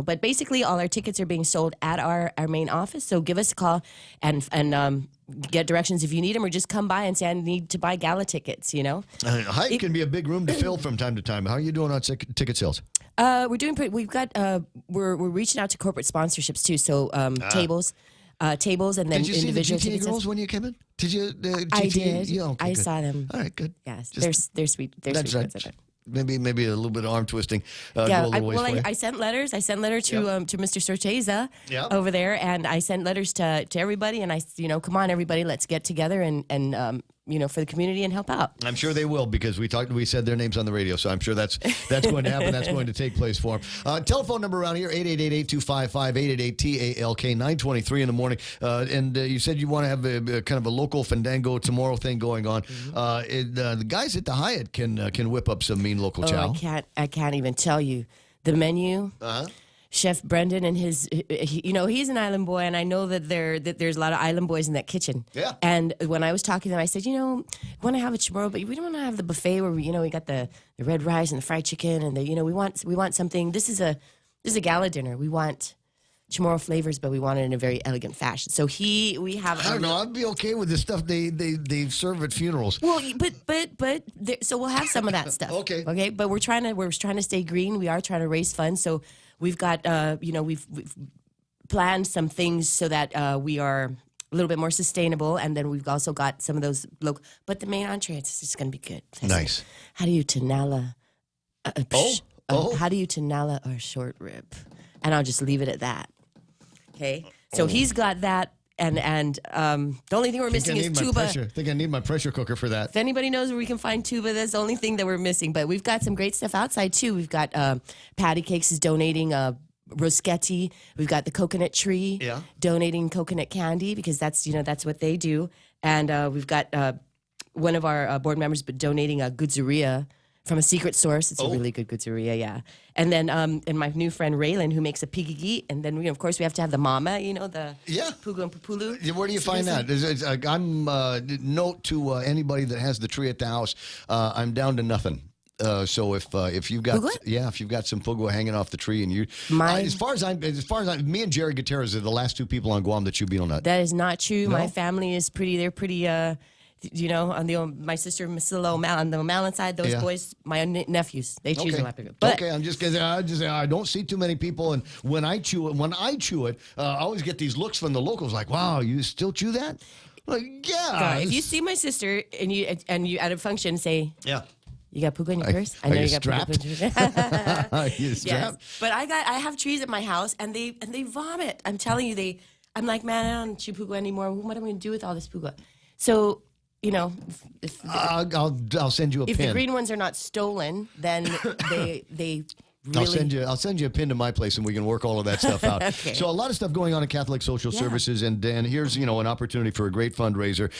But basically all our tickets are being sold at our main office. So give us a call and get directions if you need them, or just come by and say, I need to buy gala tickets, Hyde can be a big room to fill from time to time. How are you doing on ticket sales? We're doing pretty. We've got. We're reaching out to corporate sponsorships too. So tables, and then did you individual see the GTA tickets. girls when you came in? Did you? I did. Yeah, okay, I good. saw them. All right, good. Yes, they're sweet. They're That's sweet. right. Maybe a little bit of arm twisting. Yeah, I I sent letters. I sent letter to Mr. Sorcheza over there, and I sent letters to everybody. And I, come on, everybody, let's get together and for the community and help out. I'm sure they will, because we said their names on the radio, so I'm sure that's going to happen. That's going to take place for them. Telephone number around here, 888-8255-888-TALK, 9:23 in the morning. And you said you want to have a kind of a local Fandango Tomorrow thing going on. The guys at the Hyatt can whip up some mean local chow. I can't even tell you the menu. Chef Brendan and his, he's an island boy, and I know that there's a lot of island boys in that kitchen. Yeah. And when I was talking to them, I said, we want to have a chamorro, but we don't want to have the buffet where we got the red rice and the fried chicken, and we want something. This is a gala dinner. We want chamorro flavors, but we want it in a very elegant fashion. So we have. I don't know. I'd be okay with the stuff they serve at funerals. Well, but so we'll have some of that stuff. Okay. But we're trying to stay green. We are trying to raise funds. So we've got we've planned some things so that we are a little bit more sustainable, and then we've also got some of those local. But the main entree is just going to be good. Nice. How do you tanala? How do you tanala a short rib? And I'll just leave it at that. Okay. So he's got that, and the only thing we're missing is tuba. I think I need my pressure cooker for that. If anybody knows where we can find tuba, that's the only thing that we're missing. But we've got some great stuff outside too. We've got Patty Cakes is donating Roschetti. We've got the Coconut Tree donating coconut candy, because that's what they do. And we've got one of our board members donating a Gudzeria from a secret source. It's a really good Gudzeria, yeah. And then and my new friend Raylan, who makes a pigigi. And then of course we have to have the mama, the pugu and pupulu. Where do you find that? I'm note to anybody that has the tree at the house. I'm down to nothing. So if you've got if you've got some fugu hanging off the tree, and you as far as me and Jerry Gutierrez are the last two people on Guam that chew betel nut. That is not true. No? My family is pretty. They're pretty. On my sister Masilla on the O'Malley side, those boys, my nephews, they choose a lot of it. But I'm just because I don't see too many people, and when I chew it, I always get these looks from the locals, like, "Wow, you still chew that?" Like, yeah. If you see my sister and you at a function, say, "Yeah, you got puka in your purse." I know you got strapped? puka in your purse. You strapped? Yes. But I have trees at my house, and they vomit. I'm telling you, I'm like, man, I don't chew puka anymore. What am I going to do with all this puka? So. I'll send you a pin. If the green ones are not stolen, then they really... I'll send you a pin to my place, and we can work all of that stuff out. Okay. So a lot of stuff going on in Catholic Social Services, and here's an opportunity for a great fundraiser.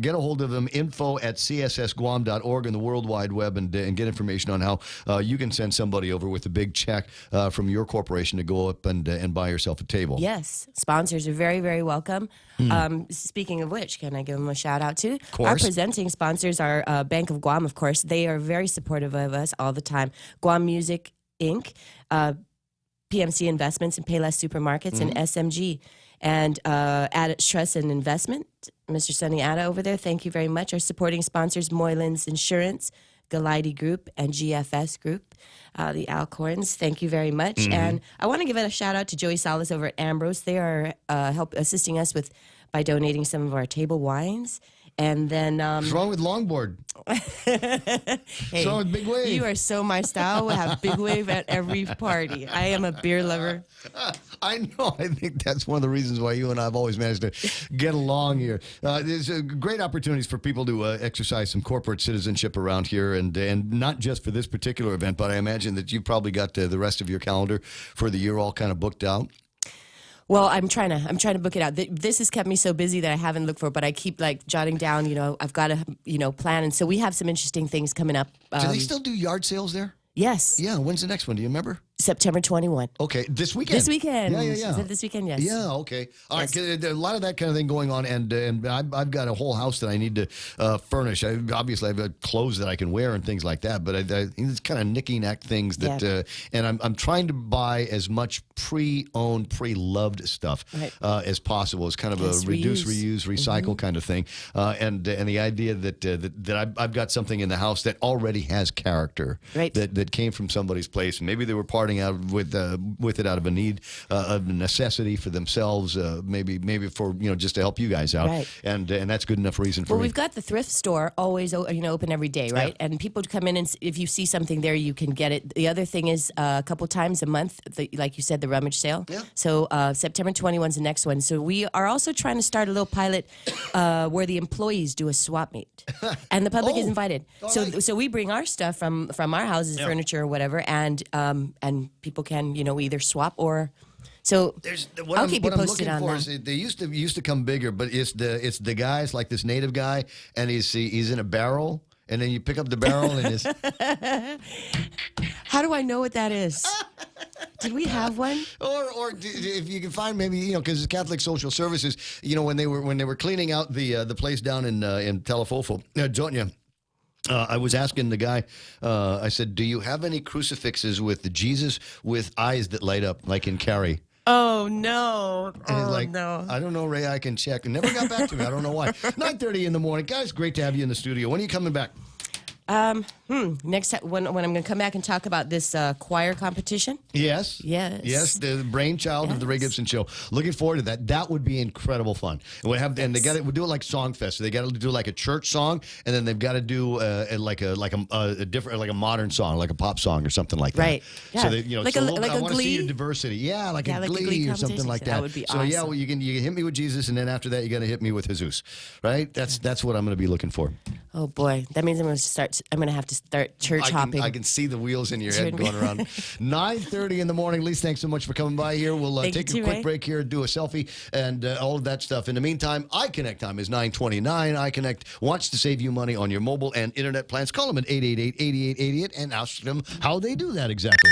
Get a hold of them, info@cssguam.org on the World Wide Web, and get information on how you can send somebody over with a big check from your corporation to go up and buy yourself a table. Yes, sponsors are very, very welcome. Speaking of which, can I give them a shout out too? Of course. Our presenting sponsors are Bank of Guam, of course. They are very supportive of us all the time. Guam Music Inc., PMC Investments and Payless Supermarkets, and SMG. And Addis Trust and Investment, Mr. Sonny Atta over there, thank you very much. Our supporting sponsors, Moylan's Insurance, Galidi Group, and GFS Group, the Alcorns. Thank you very much. And I want to give a shout out to Joey Salas over at Ambrose. They are assisting us by donating some of our table wines. And then what's wrong with longboard? Hey, what's wrong with big wave? You are so my style. We'll have big wave at every party. I am a beer lover. I know. I think that's one of the reasons why you and I have always managed to get along here. There's great opportunities for people to exercise some corporate citizenship around here, and not just for this particular event, but I imagine that you've probably got the rest of your calendar for the year all kind of booked out. Well, I'm trying to book it out. This has kept me so busy that I haven't looked for it, but I keep like jotting down, I've got to, plan. And so we have some interesting things coming up. Do they still do yard sales there? Yes. Yeah. When's the next one? Do you remember? September 21. Okay, this weekend. This weekend. Yeah. Is it this weekend? Yes. Yeah. Okay. All right. A lot of that kind of thing going on, and I've got a whole house that I need to furnish. Obviously, I've got clothes that I can wear and things like that. But it's kind of knicky-knack things that, and I'm trying to buy as much pre-owned, pre-loved stuff as possible. It's kind of a reduce, reuse, recycle kind of thing. And the idea that I've got something in the house that already has character, that came from somebody's place. Maybe they were parting out with it out of a need, of necessity for themselves, maybe for just to help you guys out, and that's good enough reason for me. Well, we've got the thrift store always open every day, right? Yeah. And people come in, and if you see something there, you can get it. The other thing is a couple times a month, like you said, the rummage sale. Yeah. So September 21 is the next one. So we are also trying to start a little pilot where the employees do a swap meet, and the public is invited. So we bring our stuff from our houses, furniture or whatever, and people can either swap or. So I'll keep you posted on that. They used to come bigger, but it's the guys like this native guy, and he's in a barrel, and then you pick up the barrel and it's. How do I know what that is? Did we have one? Or if you can find maybe because Catholic Social Services, when they were cleaning out the place down in Telefofo, Jonia. I was asking the guy, I said, do you have any crucifixes with Jesus with eyes that light up, like in Carrie? Oh, no. No. I don't know, Ray. I can check. And never got back to me. I don't know why. 9:30 in the morning. Guys, great to have you in the studio. When are you coming back? Next time, when I'm going to come back and talk about this choir competition. Yes, the brainchild of the Ray Gibson Show. Looking forward to that. That would be incredible fun. And we do it like Songfest. So they got to do like a church song, and then they've got to do a different, like a modern song, like a pop song or something like that. Right. Yeah. So I want to see a diversity. Yeah, like a Glee or something like that. That would be awesome. So well, you can hit me with Jesus, and then after that, you got to hit me with Jesus. Right. That's what I'm going to be looking for. Oh boy, that means I'm going to have to start church hopping. I can see the wheels in your head going around. 9:30 in the morning. Lise, thanks so much for coming by here. We'll take a quick break here, do a selfie, and all of that stuff. In the meantime, iConnect time is 9:29. iConnect wants to save you money on your mobile and internet plans. Call them at 888-8888 and ask them how they do that exactly.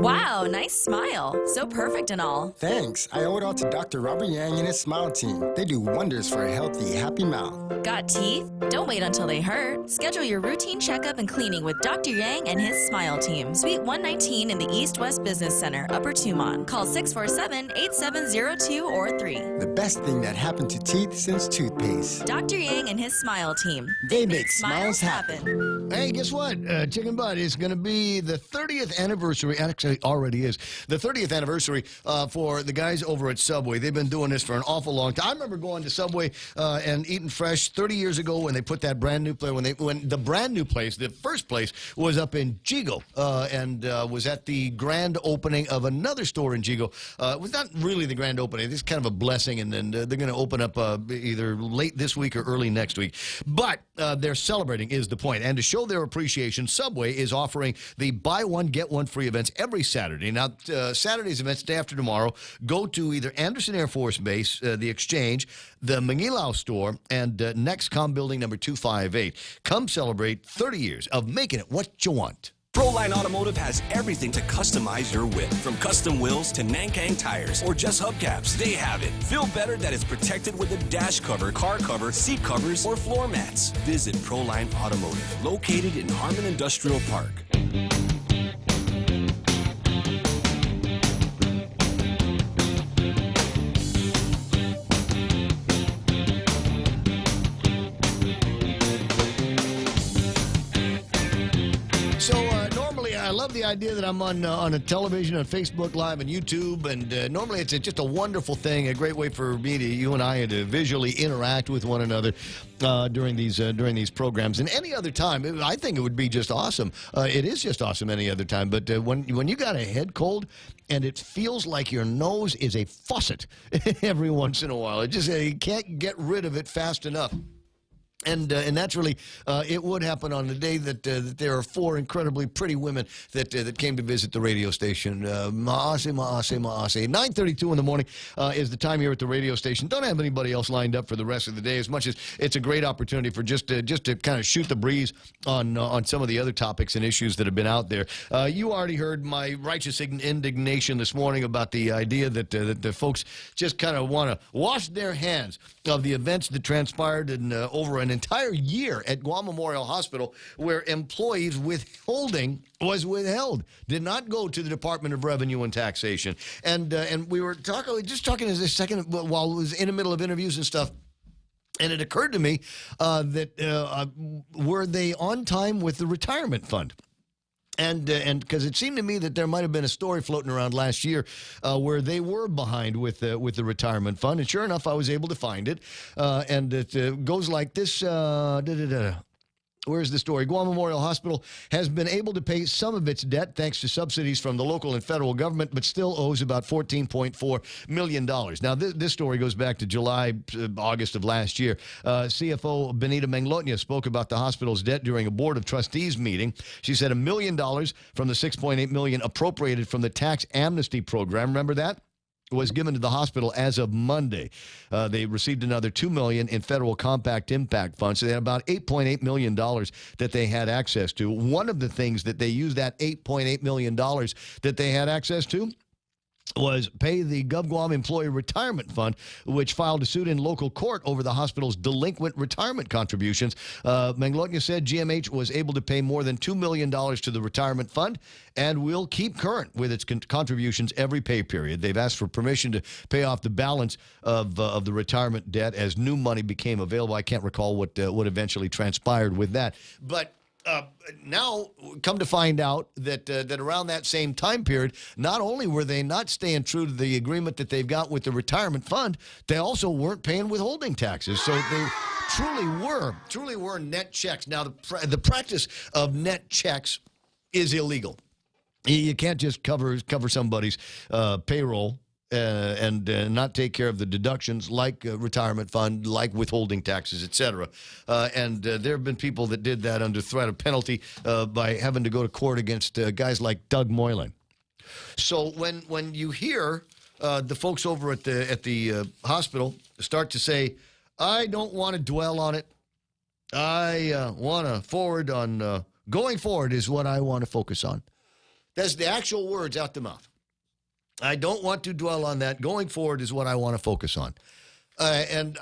Wow, nice smile. So perfect and all. Thanks. I owe it all to Dr. Robert Yang and his Smile team. They do wonders for a healthy, happy mouth. Got teeth? Don't wait until they hurt. Schedule your routine checkup and cleaning with Dr. Yang and his Smile team. Suite 119 in the East West Business Center, Upper Tumon. Call 647-8702 or 3. The best thing that happened to teeth since toothpaste. Dr. Yang and his Smile team. They make smiles happen. Hey, guess what? Chicken Butt is going to be the 30th anniversary. Actually, already is the 30th anniversary for the guys over at Subway. They've been doing this for an awful long time. I remember going to Subway and eating fresh 30 years ago when they put that brand new place. When the brand new place, the first place, was up in Jigo and was at the grand opening of another store in Jigo. It was not really the grand opening. It's kind of a blessing, and then they're going to open up either late this week or early next week. But they're celebrating is the point. And to show their appreciation, Subway is offering the buy one, get one free events every Saturday. Now, Saturday's events, day after tomorrow, go to either Anderson Air Force Base, the Exchange, the Mangilau store, and Nexcom Building number 258. Come celebrate 30 years of making it what you want. Proline Automotive has everything to customize your whip. From custom wheels to Nankang tires or just hubcaps, they have it. Feel better that it's protected with a dash cover, car cover, seat covers, or floor mats. Visit Proline Automotive, located in Harmon Industrial Park. I love the idea that I'm on a television, on Facebook Live, and YouTube, and normally it's just a wonderful thing, a great way for me to, you and I, to visually interact with one another during these programs. And any other time, I think it would be just awesome. It is just awesome any other time. But when you got a head cold and it feels like your nose is a faucet every once in a while, it just you can't get rid of it fast enough. And naturally, it would happen on the day that there are four incredibly pretty women that came to visit the radio station. Maase, maase, maase. 9:32 in the morning is the time here at the radio station. Don't have anybody else lined up for the rest of the day, as much as it's a great opportunity for just to kind of shoot the breeze on some of the other topics and issues that have been out there. You already heard my righteous indignation this morning about the idea that the folks just kind of want to wash their hands of the events that transpired over an entire year at Guam Memorial Hospital, where employees withholding was withheld, did not go to the Department of Revenue and Taxation. And we were talking as a second while I was in the middle of interviews and stuff. And it occurred to me that were they on time with the retirement fund? And because it seemed to me that there might have been a story floating around last year where they were behind with the retirement fund, and sure enough, I was able to find it. And it goes like this. Where's the story? Guam Memorial Hospital has been able to pay some of its debt thanks to subsidies from the local and federal government, but still owes about $14.4 million. Now, this story goes back to July, August of last year. CFO Benita Menglotnia spoke about the hospital's debt during a Board of Trustees meeting. She said $1 million from the $6.8 million appropriated from the tax amnesty program. Remember that? Was given to the hospital as of Monday. They received another $2 million in federal compact impact funds. So they had about $8.8 million that they had access to. One of the things that they used that $8.8 million that they had access to was pay the GovGuam Employee Retirement Fund, which filed a suit in local court over the hospital's delinquent retirement contributions. Menglotnia said GMH was able to pay more than $2 million to the retirement fund and will keep current with its contributions every pay period. They've asked for permission to pay off the balance of the retirement debt as new money became available. I can't recall what eventually transpired with that. But now, come to find out that around that same time period, not only were they not staying true to the agreement that they've got with the retirement fund, they also weren't paying withholding taxes. So they truly were net checks. Now, the practice of net checks is illegal. You can't just cover somebody's payroll and not take care of the deductions like retirement fund, like withholding taxes, etc. And there have been people that did that under threat of penalty by having to go to court against guys like Doug Moylan. So when you hear the folks over at the hospital start to say, I don't want to dwell on it, I want to forward on going forward is what I want to focus on. That's the actual words out the mouth. I don't want to dwell on that. Going forward is what I want to focus on. And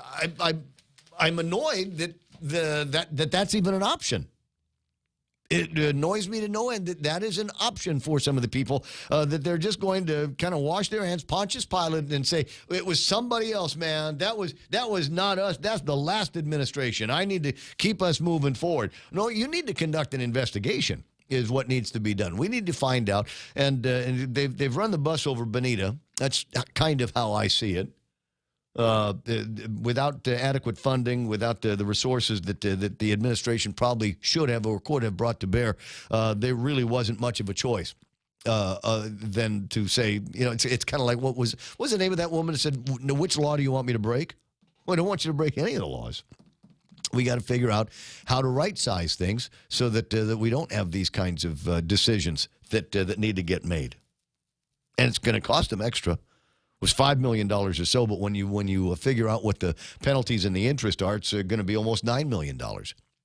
I'm annoyed that that's even an option. It annoys me to no end that is an option for some of the people, that they're just going to kind of wash their hands, Pontius Pilate, and say, it was somebody else, man. That was not us. That's the last administration. I need to keep us moving forward. No, you need to conduct an investigation. Is what needs to be done. We need to find out, and they've run the bus over Benita. That's kind of how I see it. Without adequate funding, without the resources that the administration probably should have or could have brought to bear, there really wasn't much of a choice than to say, it's kind of like what was the name of that woman that said, which law do you want me to break? Well, I don't want you to break any of the laws. We got to figure out how to right-size things so that we don't have these kinds of decisions that need to get made. And it's going to cost them extra. It was $5 million or so, but when you figure out what the penalties and the interest are, it's going to be almost $9 million.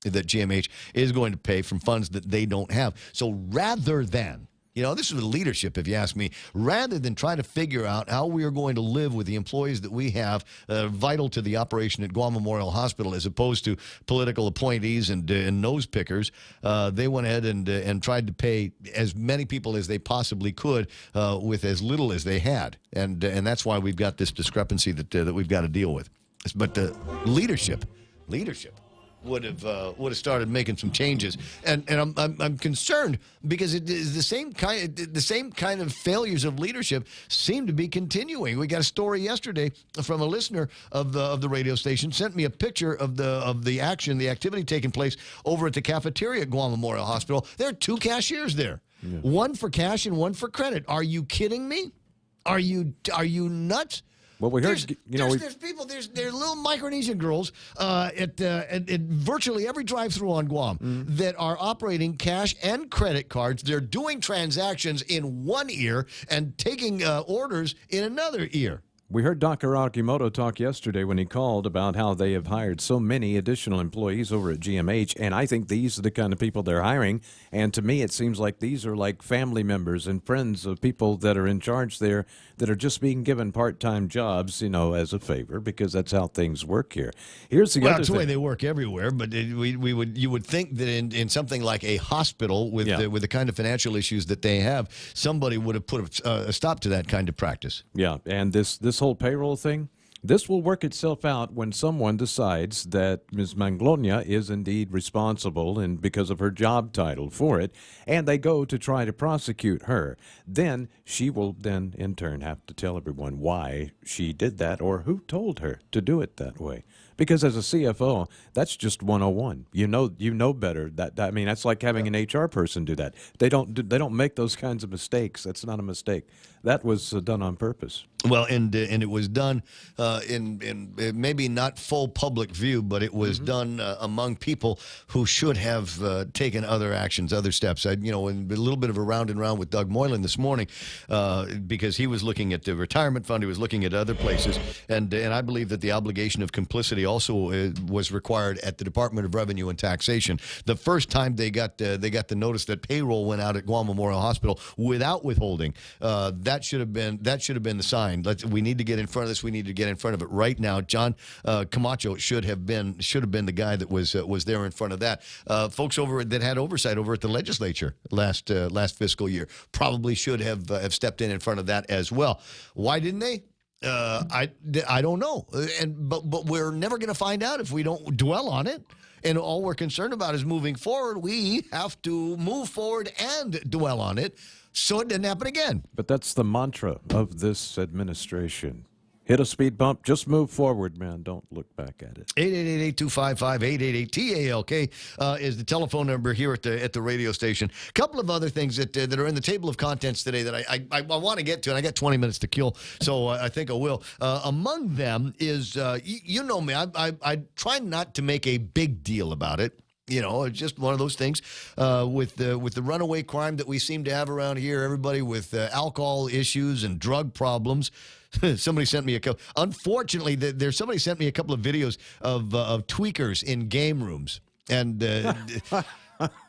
that GMH is going to pay from funds that they don't have. So rather than, this is the leadership, if you ask me, rather than try to figure out how we are going to live with the employees that we have vital to the operation at Guam Memorial Hospital, as opposed to political appointees and nose pickers, they went ahead and tried to pay as many people as they possibly could with as little as they had. And that's why we've got this discrepancy that we've got to deal with. But leadership would have started making some changes, and I'm concerned because it is the same kind of failures of leadership seem to be continuing. We got a story yesterday from a listener of the radio station, sent me a picture of the activity taking place over at the cafeteria at Guam Memorial Hospital. There are 2 cashiers there, one for cash and one for credit. Are you kidding me? Are you nuts? Well, we heard, there's people, there are little Micronesian girls at virtually every drive-thru on Guam that are operating cash and credit cards. They're doing transactions in one ear and taking orders in another ear. We heard Dr. Akimoto talk yesterday when he called about how they have hired so many additional employees over at GMH, and I think these are the kind of people they're hiring. And to me, it seems like these are like family members and friends of people that are in charge there that are just being given part-time jobs, as a favor, because that's how things work here. Here's the other thing. That's the way they work everywhere, but you would think that in something like a hospital with the kind of financial issues that they have, somebody would have put a stop to that kind of practice. Yeah, and this whole payroll thing, this will work itself out when someone decides that Ms. Manglonia is indeed responsible and because of her job title for it, and they go to try to prosecute her. Then she will then in turn have to tell everyone why she did that or who told her to do it that way. Because as a CFO, that's just 101. You know better. That's like having an HR person do that. They don't make those kinds of mistakes. That's not a mistake. That was done on purpose. Well, and it was done in maybe not full public view, but it was done among people who should have taken other actions, other steps. A little bit of a round and round with Doug Moylan this morning because he was looking at the retirement fund, he was looking at other places, and I believe that the obligation of complicity also was required at the Department of Revenue and Taxation. The first time they got the notice that payroll went out at Guam Memorial Hospital without withholding, that should have been the sign. We need to get in front of this. We need to get in front of it right now. John Camacho should have been the guy that was there in front of that. Folks that had oversight over at the legislature last fiscal year probably should have stepped in front of that as well. Why didn't they? I don't know, but we're never going to find out if we don't dwell on it. And all we're concerned about is moving forward. We have to move forward and dwell on it so it doesn't happen again. But that's the mantra of this administration. Hit a speed bump, just move forward, man. Don't look back at it. 888-255-8888-TALK is the telephone number here at the radio station. A couple of other things that are in the table of contents today that I want to get to, and I got 20 minutes to kill, so I think I will. Among them is, you know me, I try not to make a big deal about it. It's just one of those things with the runaway crime that we seem to have around here. Everybody with alcohol issues and drug problems. Somebody sent me unfortunately, somebody sent me a couple of videos of tweakers in game rooms. And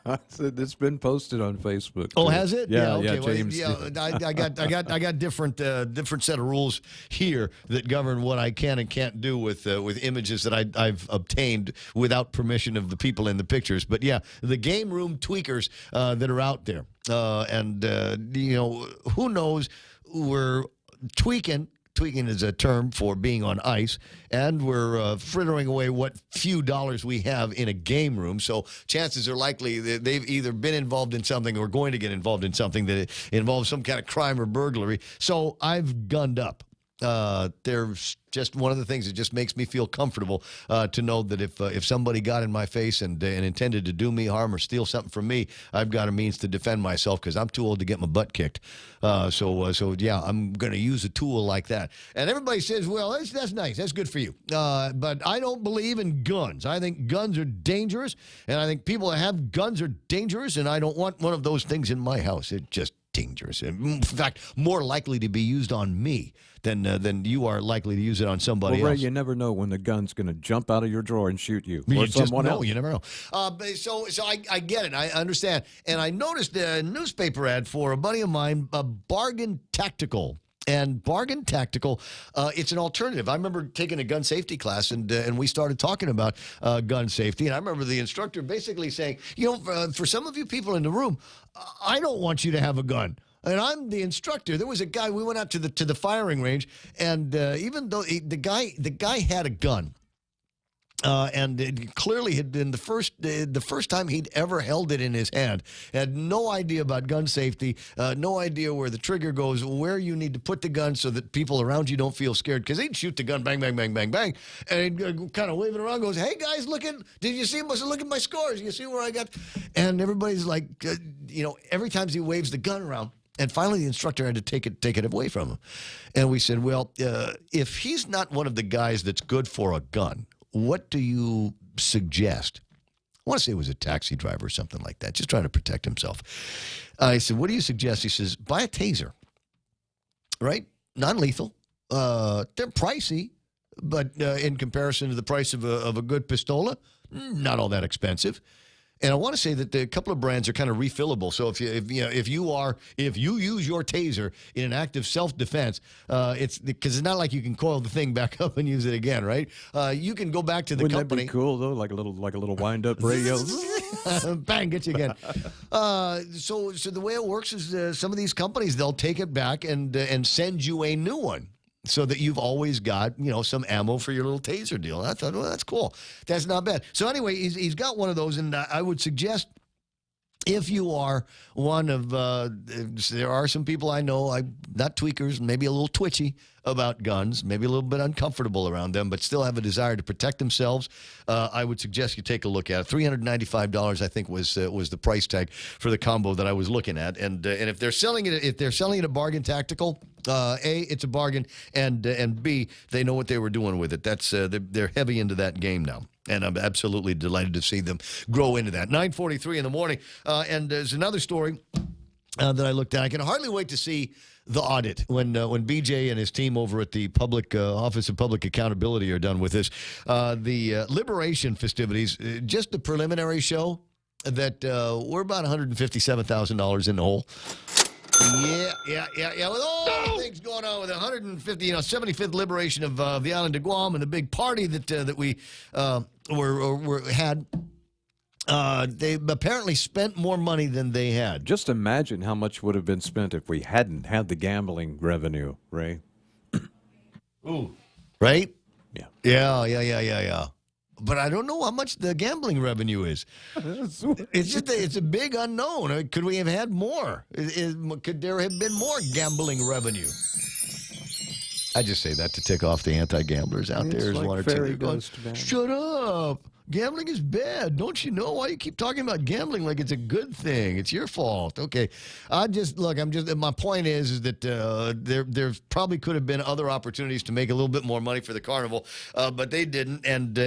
it's been posted on Facebook. Oh, has it? Yeah, okay. James. I got different set of rules here that govern what I can and can't do with images that I've obtained without permission of the people in the pictures. But yeah, the game room tweakers that are out there, who knows? We're tweaking. Tweaking is a term for being on ice, and we're frittering away what few dollars we have in a game room. So chances are likely that they've either been involved in something or going to get involved in something that involves some kind of crime or burglary. So I've gunned up. There's just one of the things that just makes me feel comfortable to know that if somebody got in my face and intended to do me harm or steal something from me, I've got a means to defend myself because I'm too old to get my butt kicked. So yeah, I'm going to use a tool like that. And everybody says, well, that's nice. That's good for you. But I don't believe in guns. I think guns are dangerous, and I think people that have guns are dangerous, and I don't want one of those things in my house. It just dangerous. In fact, more likely to be used on me than you are likely to use it on somebody Ray, else. you never know when the gun's going to jump out of your drawer and shoot you. You Or just someone know. else. You never know. So I get it. I understand. And I noticed a newspaper ad for a buddy of mine, Bargain Tactical. And Bargain Tactical, it's an alternative. I remember taking a gun safety class, and we started talking about gun safety. And I remember the instructor basically saying, for some of you people in the room, I don't want you to have a gun. And I'm the instructor. There was a guy. We went out to the firing range, and even though the guy had a gun. And it clearly had been the first time he'd ever held it in his hand. Had no idea about gun safety, no idea where the trigger goes, where you need to put the gun so that people around you don't feel scared. Because he'd shoot the gun, bang, bang, bang, bang, bang, and he'd kind of wave it around, goes, "Hey guys, did you see? Look at my scores. You see where I got?" And everybody's like, every time he waves the gun around. And finally, the instructor had to take it away from him. And we said, well, if he's not one of the guys that's good for a gun, what do you suggest? I want to say it was a taxi driver or something like that, just trying to protect himself. I said, what do you suggest? He says, buy a taser, right? Non-lethal. They're pricey, but in comparison to the price of a good pistola, not all that expensive. And I want to say that a couple of brands are kind of refillable. So if you use your taser in an act of self-defense, it's because it's not like you can coil the thing back up and use it again, right? You can go back to the Wouldn't company. that be cool though? Like a little wind-up radio. Bang, get you again. So the way it works is some of these companies, they'll take it back and send you a new one, so that you've always got, some ammo for your little taser deal. I thought, well, that's cool. That's not bad. So anyway, he's got one of those, and I would suggest, if you are one of, there are some people I know, not tweakers, maybe a little twitchy about guns, maybe a little bit uncomfortable around them, but still have a desire to protect themselves, I would suggest you take a look at it. $395, I think, was the price tag for the combo that I was looking at. And if they're selling it, at Bargain Tactical, A, it's a bargain, and B, they know what they were doing with it. That's they're heavy into that game now. And I'm absolutely delighted to see them grow into that. 9:43 in the morning. And there's another story that I looked at. I can hardly wait to see the audit when BJ and his team over at the Public Office of Public Accountability are done with this. The Liberation festivities, just the preliminary show, that we're about $157,000 in the hole. Yeah. With all the things going on with the 75th liberation of the island of Guam and the big party that we had, they apparently spent more money than they had. Just imagine how much would have been spent if we hadn't had the gambling revenue, Ray. Ooh. Right? Yeah. Yeah. But I don't know how much the gambling revenue is. It's a big unknown. Could we have had more? Could there have been more gambling revenue? I just say that to tick off the anti-gamblers out there. There's like one or fairy two going, dust, man. shut up. Gambling is bad. Don't you know? Why do you keep talking about gambling like it's a good thing? It's your fault. Okay. My point is that there probably could have been other opportunities to make a little bit more money for the carnival, but they didn't. And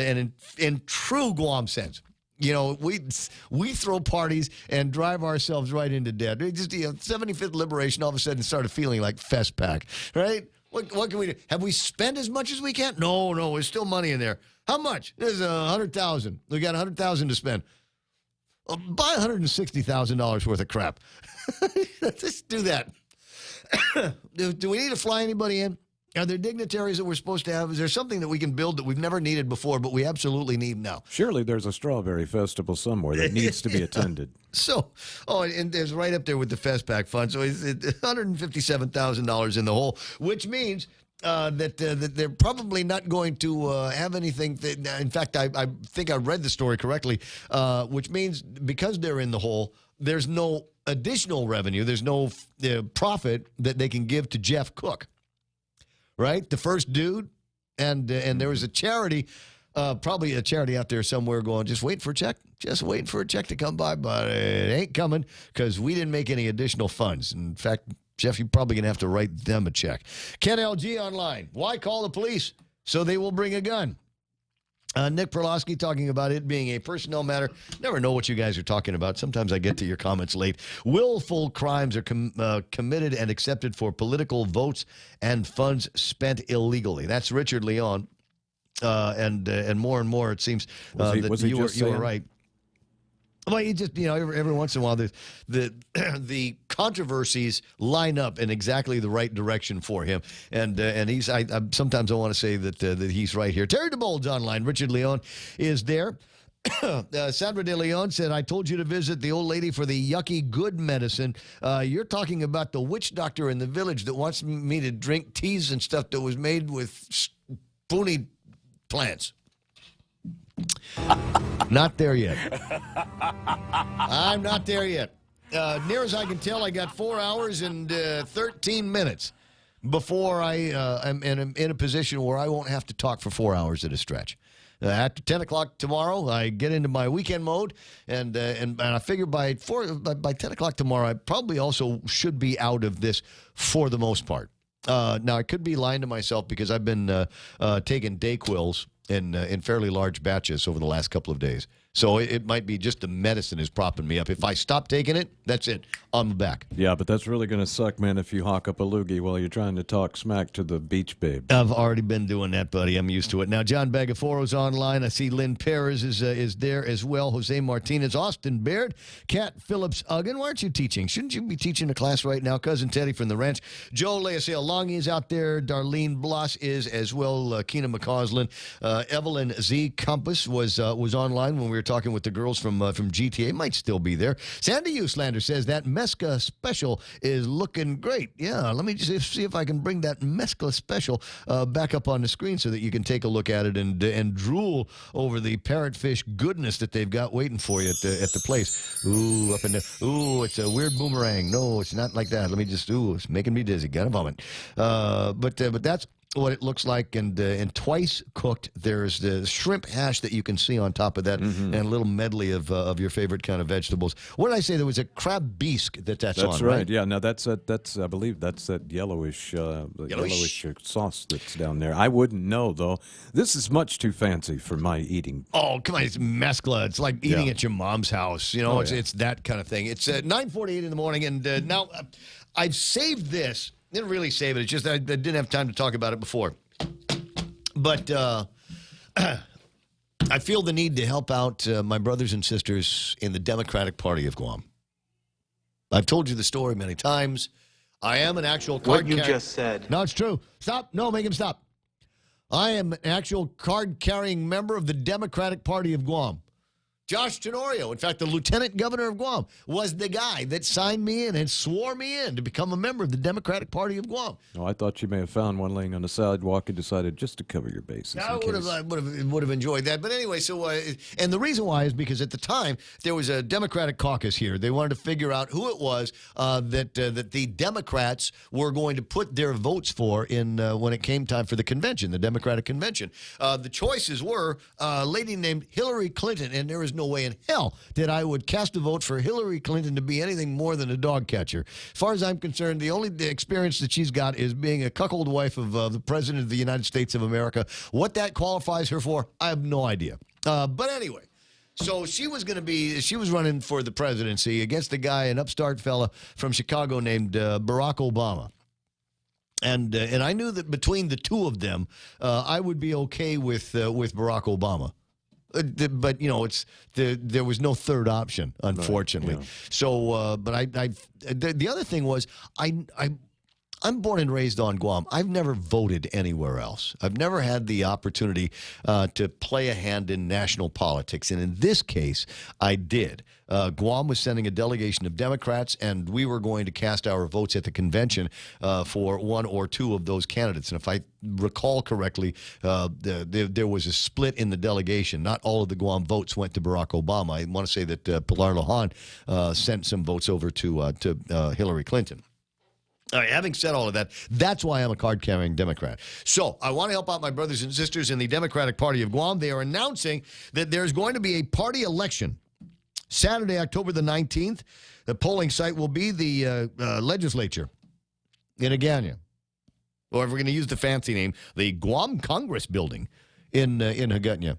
in true Guam sense, we throw parties and drive ourselves right into debt. It just 75th liberation all of a sudden started feeling like Festpac, right? What can we do? Have we spent as much as we can? No, there's still money in there. How much? There's $100,000. We got $100,000 to spend. Buy $160,000 worth of crap. Let's do that. Do we need to fly anybody in? Are there dignitaries that we're supposed to have? Is there something that we can build that we've never needed before, but we absolutely need now? Surely there's a strawberry festival somewhere that needs to be attended. And there's right up there with the Festpac fund. So it's $157,000 in the hole, which means that they're probably not going to have anything. In fact, I think I read the story correctly, which means because they're in the hole, there's no additional revenue. There's no profit that they can give to Jeff Cook. Right? The first dude. And there was a charity, probably a charity out there somewhere going, just waiting for a check. Just waiting for a check to come by, but it ain't coming because we didn't make any additional funds. In fact, Jeff, you're probably going to have to write them a check. Ken LG online. Why call the police? So they will bring a gun. Nick Perlowski talking about it being a personnel matter. Never know what you guys are talking about. Sometimes I get to your comments late. Willful crimes are committed and accepted for political votes and funds spent illegally. That's Richard Leon. And more and more, it seems that you were right. Well, you just, every once in a while, the controversies line up in exactly the right direction for him, and he's. Sometimes I want to say that he's right here. Terry DeBold's online. Richard Leon is there. Sandra De Leon said, "I told you to visit the old lady for the yucky good medicine. You're talking about the witch doctor in the village that wants me to drink teas and stuff that was made with spoony plants." Not there yet. I'm not there yet. Near as I can tell, I got 4 hours and 13 minutes before I am in a position where I won't have to talk for 4 hours at a stretch. After 10 o'clock tomorrow, I get into my weekend mode, and I figure by 10 o'clock tomorrow, I probably also should be out of this for the most part. Now, I could be lying to myself because I've been taking Dayquils in fairly large batches over the last couple of days. So it might be just the medicine is propping me up. If I stop taking it, that's it. I'm back. Yeah, but that's really going to suck, man, if you hawk up a loogie while you're trying to talk smack to the beach babe. I've already been doing that, buddy. I'm used to it. Now, John Bagaforo's online. I see Lynn Perez is there as well. Jose Martinez, Austin Baird, Kat Phillips-Uggan. Why aren't you teaching? Shouldn't you be teaching a class right now? Cousin Teddy from the ranch. Joe Leasale-Longy is out there. Darlene Bloss is as well. Keena McCausland. Evelyn Z. Compass was online when we were talking with the girls from GTA. Might still be there. Sandy Uslander says that Mesca special is looking great. Yeah, let me just see if I can bring that Mesca special back up on the screen so that you can take a look at it and drool over the parrotfish goodness that they've got waiting for you at the place. Ooh, up in there. Ooh, it's a weird boomerang. No, it's not like that. Let me just. Ooh, it's making me dizzy. Gotta vomit. But that's what it looks like, and twice cooked. There's the shrimp hash that you can see on top of that, and a little medley of your favorite kind of vegetables. What did I say? There was a crab bisque that's on, right? Yeah, no, that's I believe that's that yellowish sauce that's down there. I wouldn't know though. This is much too fancy for my eating. Oh, come on, it's mescla. It's like eating at your mom's house. It's that kind of thing. It's 9:48 in the morning, and now I've saved this. Didn't really save it. It's just I didn't have time to talk about it before. But I feel the need to help out my brothers and sisters in the Democratic Party of Guam. I've told you the story many times. I am an actual card What you just said. No, it's true. Stop. No, make him stop. I am an actual card-carrying member of the Democratic Party of Guam. Josh Tenorio, in fact, the lieutenant governor of Guam, was the guy that signed me in and swore me in to become a member of the Democratic Party of Guam. Oh, I thought you may have found one laying on the sidewalk and decided just to cover your bases. I would have enjoyed that. But anyway, and the reason why is because at the time there was a Democratic caucus here. They wanted to figure out who it was that the Democrats were going to put their votes for in when it came time for the convention, the Democratic convention. The choices were a lady named Hillary Clinton, and there is no way in hell that I would cast a vote for Hillary Clinton to be anything more than a dog catcher. As far as I'm concerned, the only experience that she's got is being a cuckold wife of the President of the United States of America. What that qualifies her for, I have no idea. But anyway, so she was running for the presidency against a guy, an upstart fella from Chicago named Barack Obama. And I knew that between the two of them, I would be okay with Barack Obama. But there was no third option, unfortunately. Right, yeah. So, but the other thing was I'm born and raised on Guam. I've never voted anywhere else. I've never had the opportunity to play a hand in national politics. And in this case, I did. Guam was sending a delegation of Democrats, and we were going to cast our votes at the convention for one or two of those candidates. And if I recall correctly, there was a split in the delegation. Not all of the Guam votes went to Barack Obama. I want to say that Pilar Lohan sent some votes over to Hillary Clinton. All right, having said all of that, that's why I'm a card-carrying Democrat. So I want to help out my brothers and sisters in the Democratic Party of Guam. They are announcing that there's going to be a party election Saturday, October the 19th. The polling site will be the legislature in Agana. Or if we're going to use the fancy name, the Guam Congress Building in Hagutnya.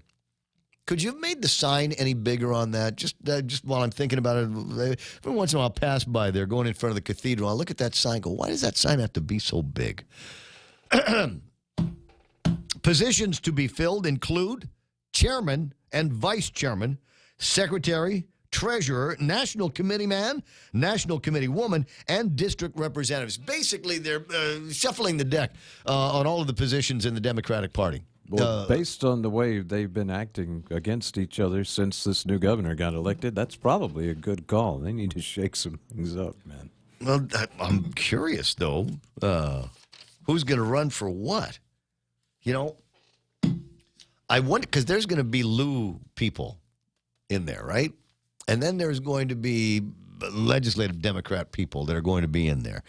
Could you have made the sign any bigger on that? Just while I'm thinking about it, every once in a while I'll pass by there, going in front of the cathedral. I'll look at that sign, go, why does that sign have to be so big? Positions to be filled include chairman and vice chairman, secretary, treasurer, national committee man, national committee woman, and district representatives. Basically, they're shuffling the deck on all of the positions in the Democratic Party. Well, based on the way they've been acting against each other since this new governor got elected, that's probably a good call. They need to shake some things up, man. Well, I'm curious, though. Who's going to run for what? You know, I wonder, because there's going to be Lou people in there, right? And then there's going to be legislative Democrat people that are going to be in there.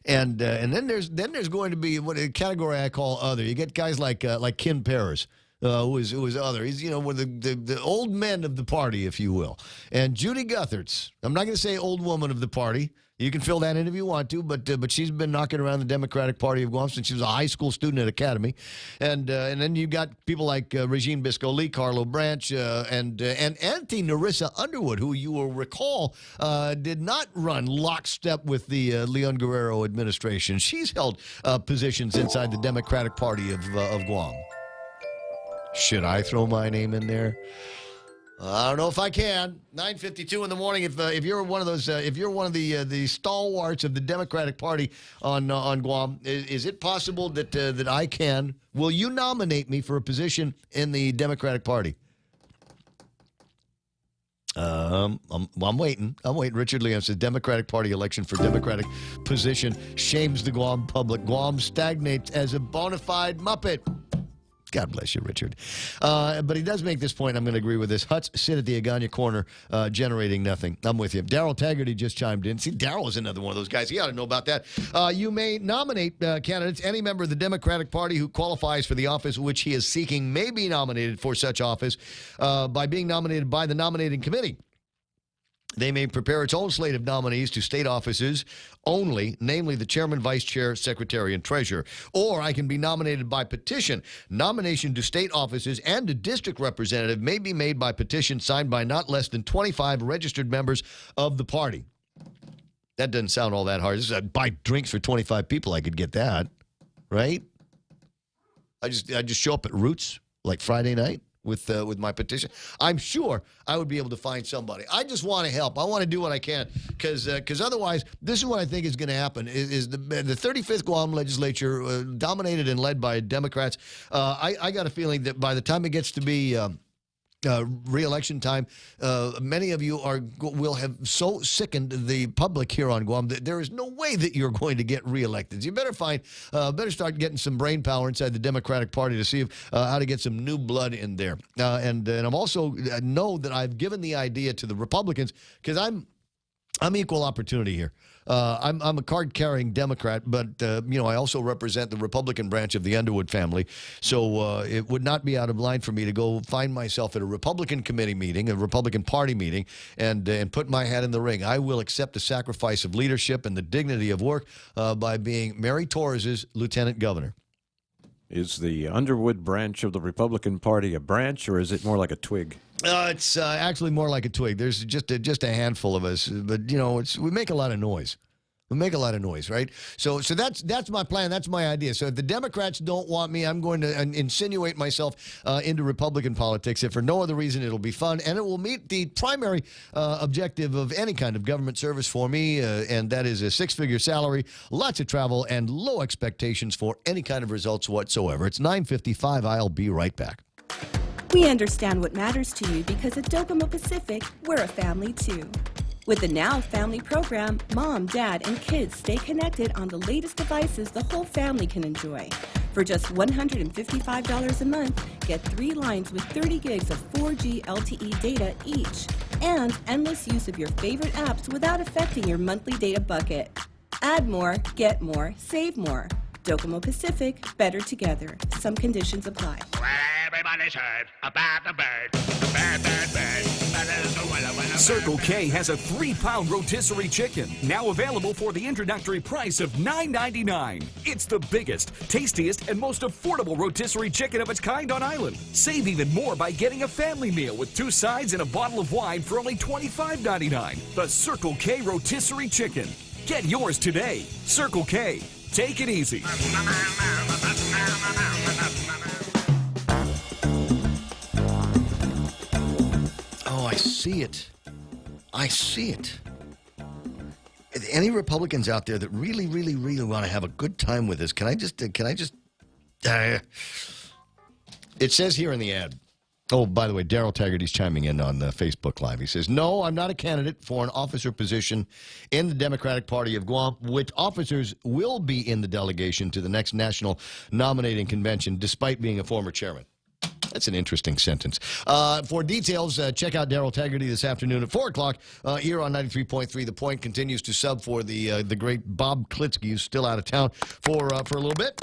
And then there's going to be what a category I call other. You get guys like Ken Paris, who is other. He's one of the old men of the party, if you will. And Judy Guthertz. I'm not going to say old woman of the party. You can fill that in if you want to, but she's been knocking around the Democratic Party of Guam since she was a high school student at Academy, and then you've got people like Regine Bisco-Lee, Carlo Branch, and Auntie Narissa Underwood, who you will recall did not run lockstep with the Leon Guerrero administration. She's held positions inside the Democratic Party of Guam. Should I throw my name in there? I don't know if I can. 9:52 in the morning. If you're one of those, if you're one of the stalwarts of the Democratic Party on Guam, is it possible that I can? Will you nominate me for a position in the Democratic Party? I'm waiting. Richard Leon says Democratic Party election for Democratic position shames the Guam public. Guam stagnates as a bona fide Muppet. God bless you, Richard. But he does make this point. I'm going to agree with this. Huts sit at the Agana corner generating nothing. I'm with you. Daryl Taggarty just chimed in. See, Daryl is another one of those guys. He ought to know about that. You may nominate candidates. Any member of the Democratic Party who qualifies for the office which he is seeking may be nominated for such office by being nominated by the nominating committee. They may prepare its own slate of nominees to state offices only, namely the chairman, vice chair, secretary, and treasurer. Or I can be nominated by petition. Nomination to state offices and a district representative may be made by petition signed by not less than 25 registered members of the party. That doesn't sound all that hard. This is buy drinks for 25 people. I could get that, right? I just show up at Roots like Friday night with my petition. I'm sure I would be able to find somebody. I just want to help. I want to do what I can because otherwise, this is what I think is going to happen. Is the 35th Guam legislature dominated and led by Democrats? I got a feeling that by the time it gets to be re-election time, many of you will have so sickened the public here on Guam that there is no way that you're going to get re-elected. You better start getting some brain power inside the Democratic Party to see how to get some new blood in there. And I'm also know that I've given the idea to the Republicans because I'm equal opportunity here. I'm a card-carrying Democrat, but I also represent the Republican branch of the Underwood family. So it would not be out of line for me to go find myself at a Republican committee meeting, a Republican Party meeting, and put my hat in the ring. I will accept the sacrifice of leadership and the dignity of work by being Mary Torres's lieutenant governor. Is the Underwood branch of the Republican Party a branch, or is it more like a twig? It's actually more like a twig. There's just a handful of us, but we make a lot of noise. We make a lot of noise, right? So that's my plan. That's my idea. So if the Democrats don't want me, I'm going to insinuate myself into Republican politics. If for no other reason, it'll be fun, and it will meet the primary objective of any kind of government service for me, and that is a six-figure salary, lots of travel, and low expectations for any kind of results whatsoever. It's 9:55. I'll be right back. We understand what matters to you because at Docomo Pacific, we're a family too. With the Now Family program, mom, dad, and kids stay connected on the latest devices the whole family can enjoy. For just $155 a month, get 3 lines with 30 gigs of 4G LTE data each, and endless use of your favorite apps without affecting your monthly data bucket. Add more, get more, save more. Docomo Pacific, better together. Some conditions apply. Everybody's heard about the bird. The bird, bird, bird. That is the winner, winner. Circle K has a 3-pound rotisserie chicken, now available for the introductory price of $9.99. It's the biggest, tastiest, and most affordable rotisserie chicken of its kind on island. Save even more by getting a family meal with 2 sides and a bottle of wine for only $25.99. The Circle K rotisserie chicken. Get yours today. Circle K. Take it easy. Oh, I see it. I see it. Any Republicans out there that really, really, really want to have a good time with this, can I just, it says here in the ad. Oh, by the way, Daryl Taggarty's chiming in on the Facebook Live. He says, no, I'm not a candidate for an officer position in the Democratic Party of Guam, which officers will be in the delegation to the next national nominating convention, despite being a former chairman. That's an interesting sentence. For details, check out Daryl Taggarty this afternoon at 4 o'clock here on 93.3. The Point continues to sub for the great Bob Klitsky, who's still out of town for a little bit.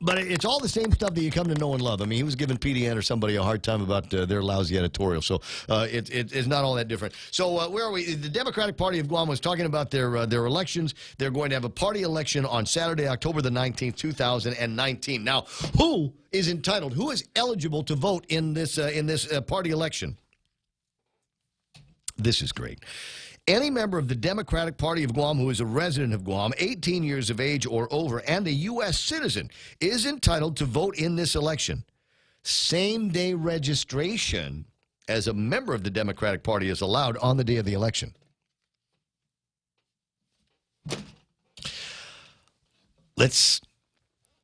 But it's all the same stuff that you come to know and love. I mean, he was giving PDN or somebody a hard time about their lousy editorial. So it's not all that different. So where are we? The Democratic Party of Guam was talking about their elections. They're going to have a party election on Saturday, October the 19th, 2019. Now, who is entitled? Who is eligible to vote in this party election? This is great. Any member of the Democratic Party of Guam who is a resident of Guam, 18 years of age or over, and a U.S. citizen is entitled to vote in this election. Same-day registration as a member of the Democratic Party is allowed on the day of the election. Let's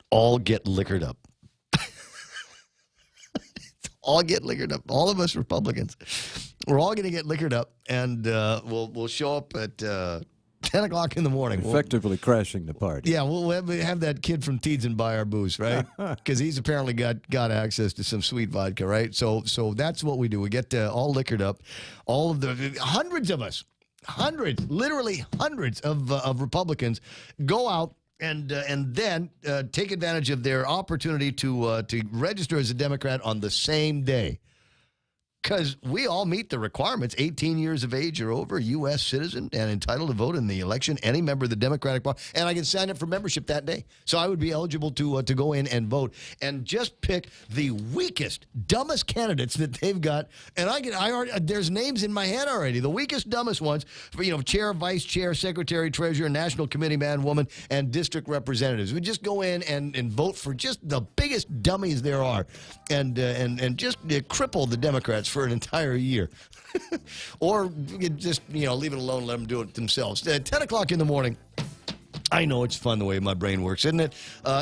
all get liquored up. All get liquored up. All of us Republicans. We're all going to get liquored up, and we'll show up at 10 o'clock in the morning. Effectively crashing the party. Yeah, we'll have that kid from Teeds buy our booze, right? Because he's apparently got access to some sweet vodka, right? So that's what we do. We get all liquored up. All of the hundreds of us, literally hundreds of Republicans go out and then take advantage of their opportunity to register as a Democrat on the same day. Because we all meet the requirements, 18 years of age or over, U.S. citizen, and entitled to vote in the election, any member of the Democratic Party. And I can sign up for membership that day. So I would be eligible to go in and vote and just pick the weakest, dumbest candidates that they've got. And I already, there's names in my head already. The weakest, dumbest ones, for, chair, vice chair, secretary, treasurer, national committee man, woman, and district representatives. We just go in and vote for just the biggest dummies there are and just cripple the Democrats for an entire year. Or just, leave it alone, let them do it themselves. 10 o'clock in the morning. I know it's fun the way my brain works, isn't it?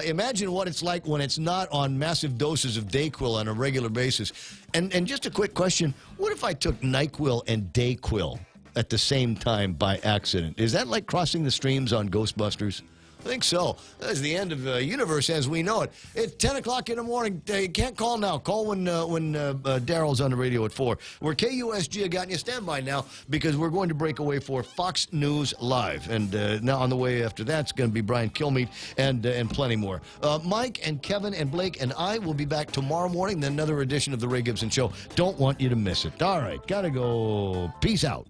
Imagine what it's like when it's not on massive doses of Dayquil on a regular basis. And just a quick question, what if I took NyQuil and Dayquil at the same time by accident? Is that like crossing the streams on Ghostbusters? I think so. That's the end of the universe as we know it. It's 10 o'clock in the morning. You can't call now. Call when Daryl's on the radio at 4. We're KUSG. Got you. Stand by now because we're going to break away for Fox News Live. And now on the way after that's going to be Brian Kilmeade and plenty more. Mike and Kevin and Blake and I will be back tomorrow morning. Then another edition of The Ray Gibson Show. Don't want you to miss it. All right. Got to go. Peace out.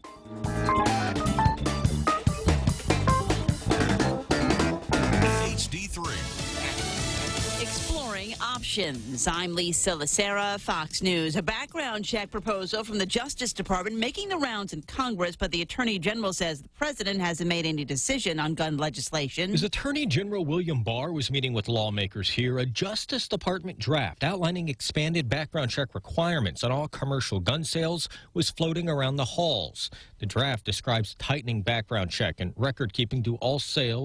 Exploring options. I'm Lisa Lacera, Fox News. A background check proposal from the Justice Department making the rounds in Congress, but the Attorney General says the president hasn't made any decision on gun legislation. As Attorney General William Barr was meeting with lawmakers here, a Justice Department draft outlining expanded background check requirements on all commercial gun sales was floating around the halls. The draft describes tightening background check and record keeping to all sales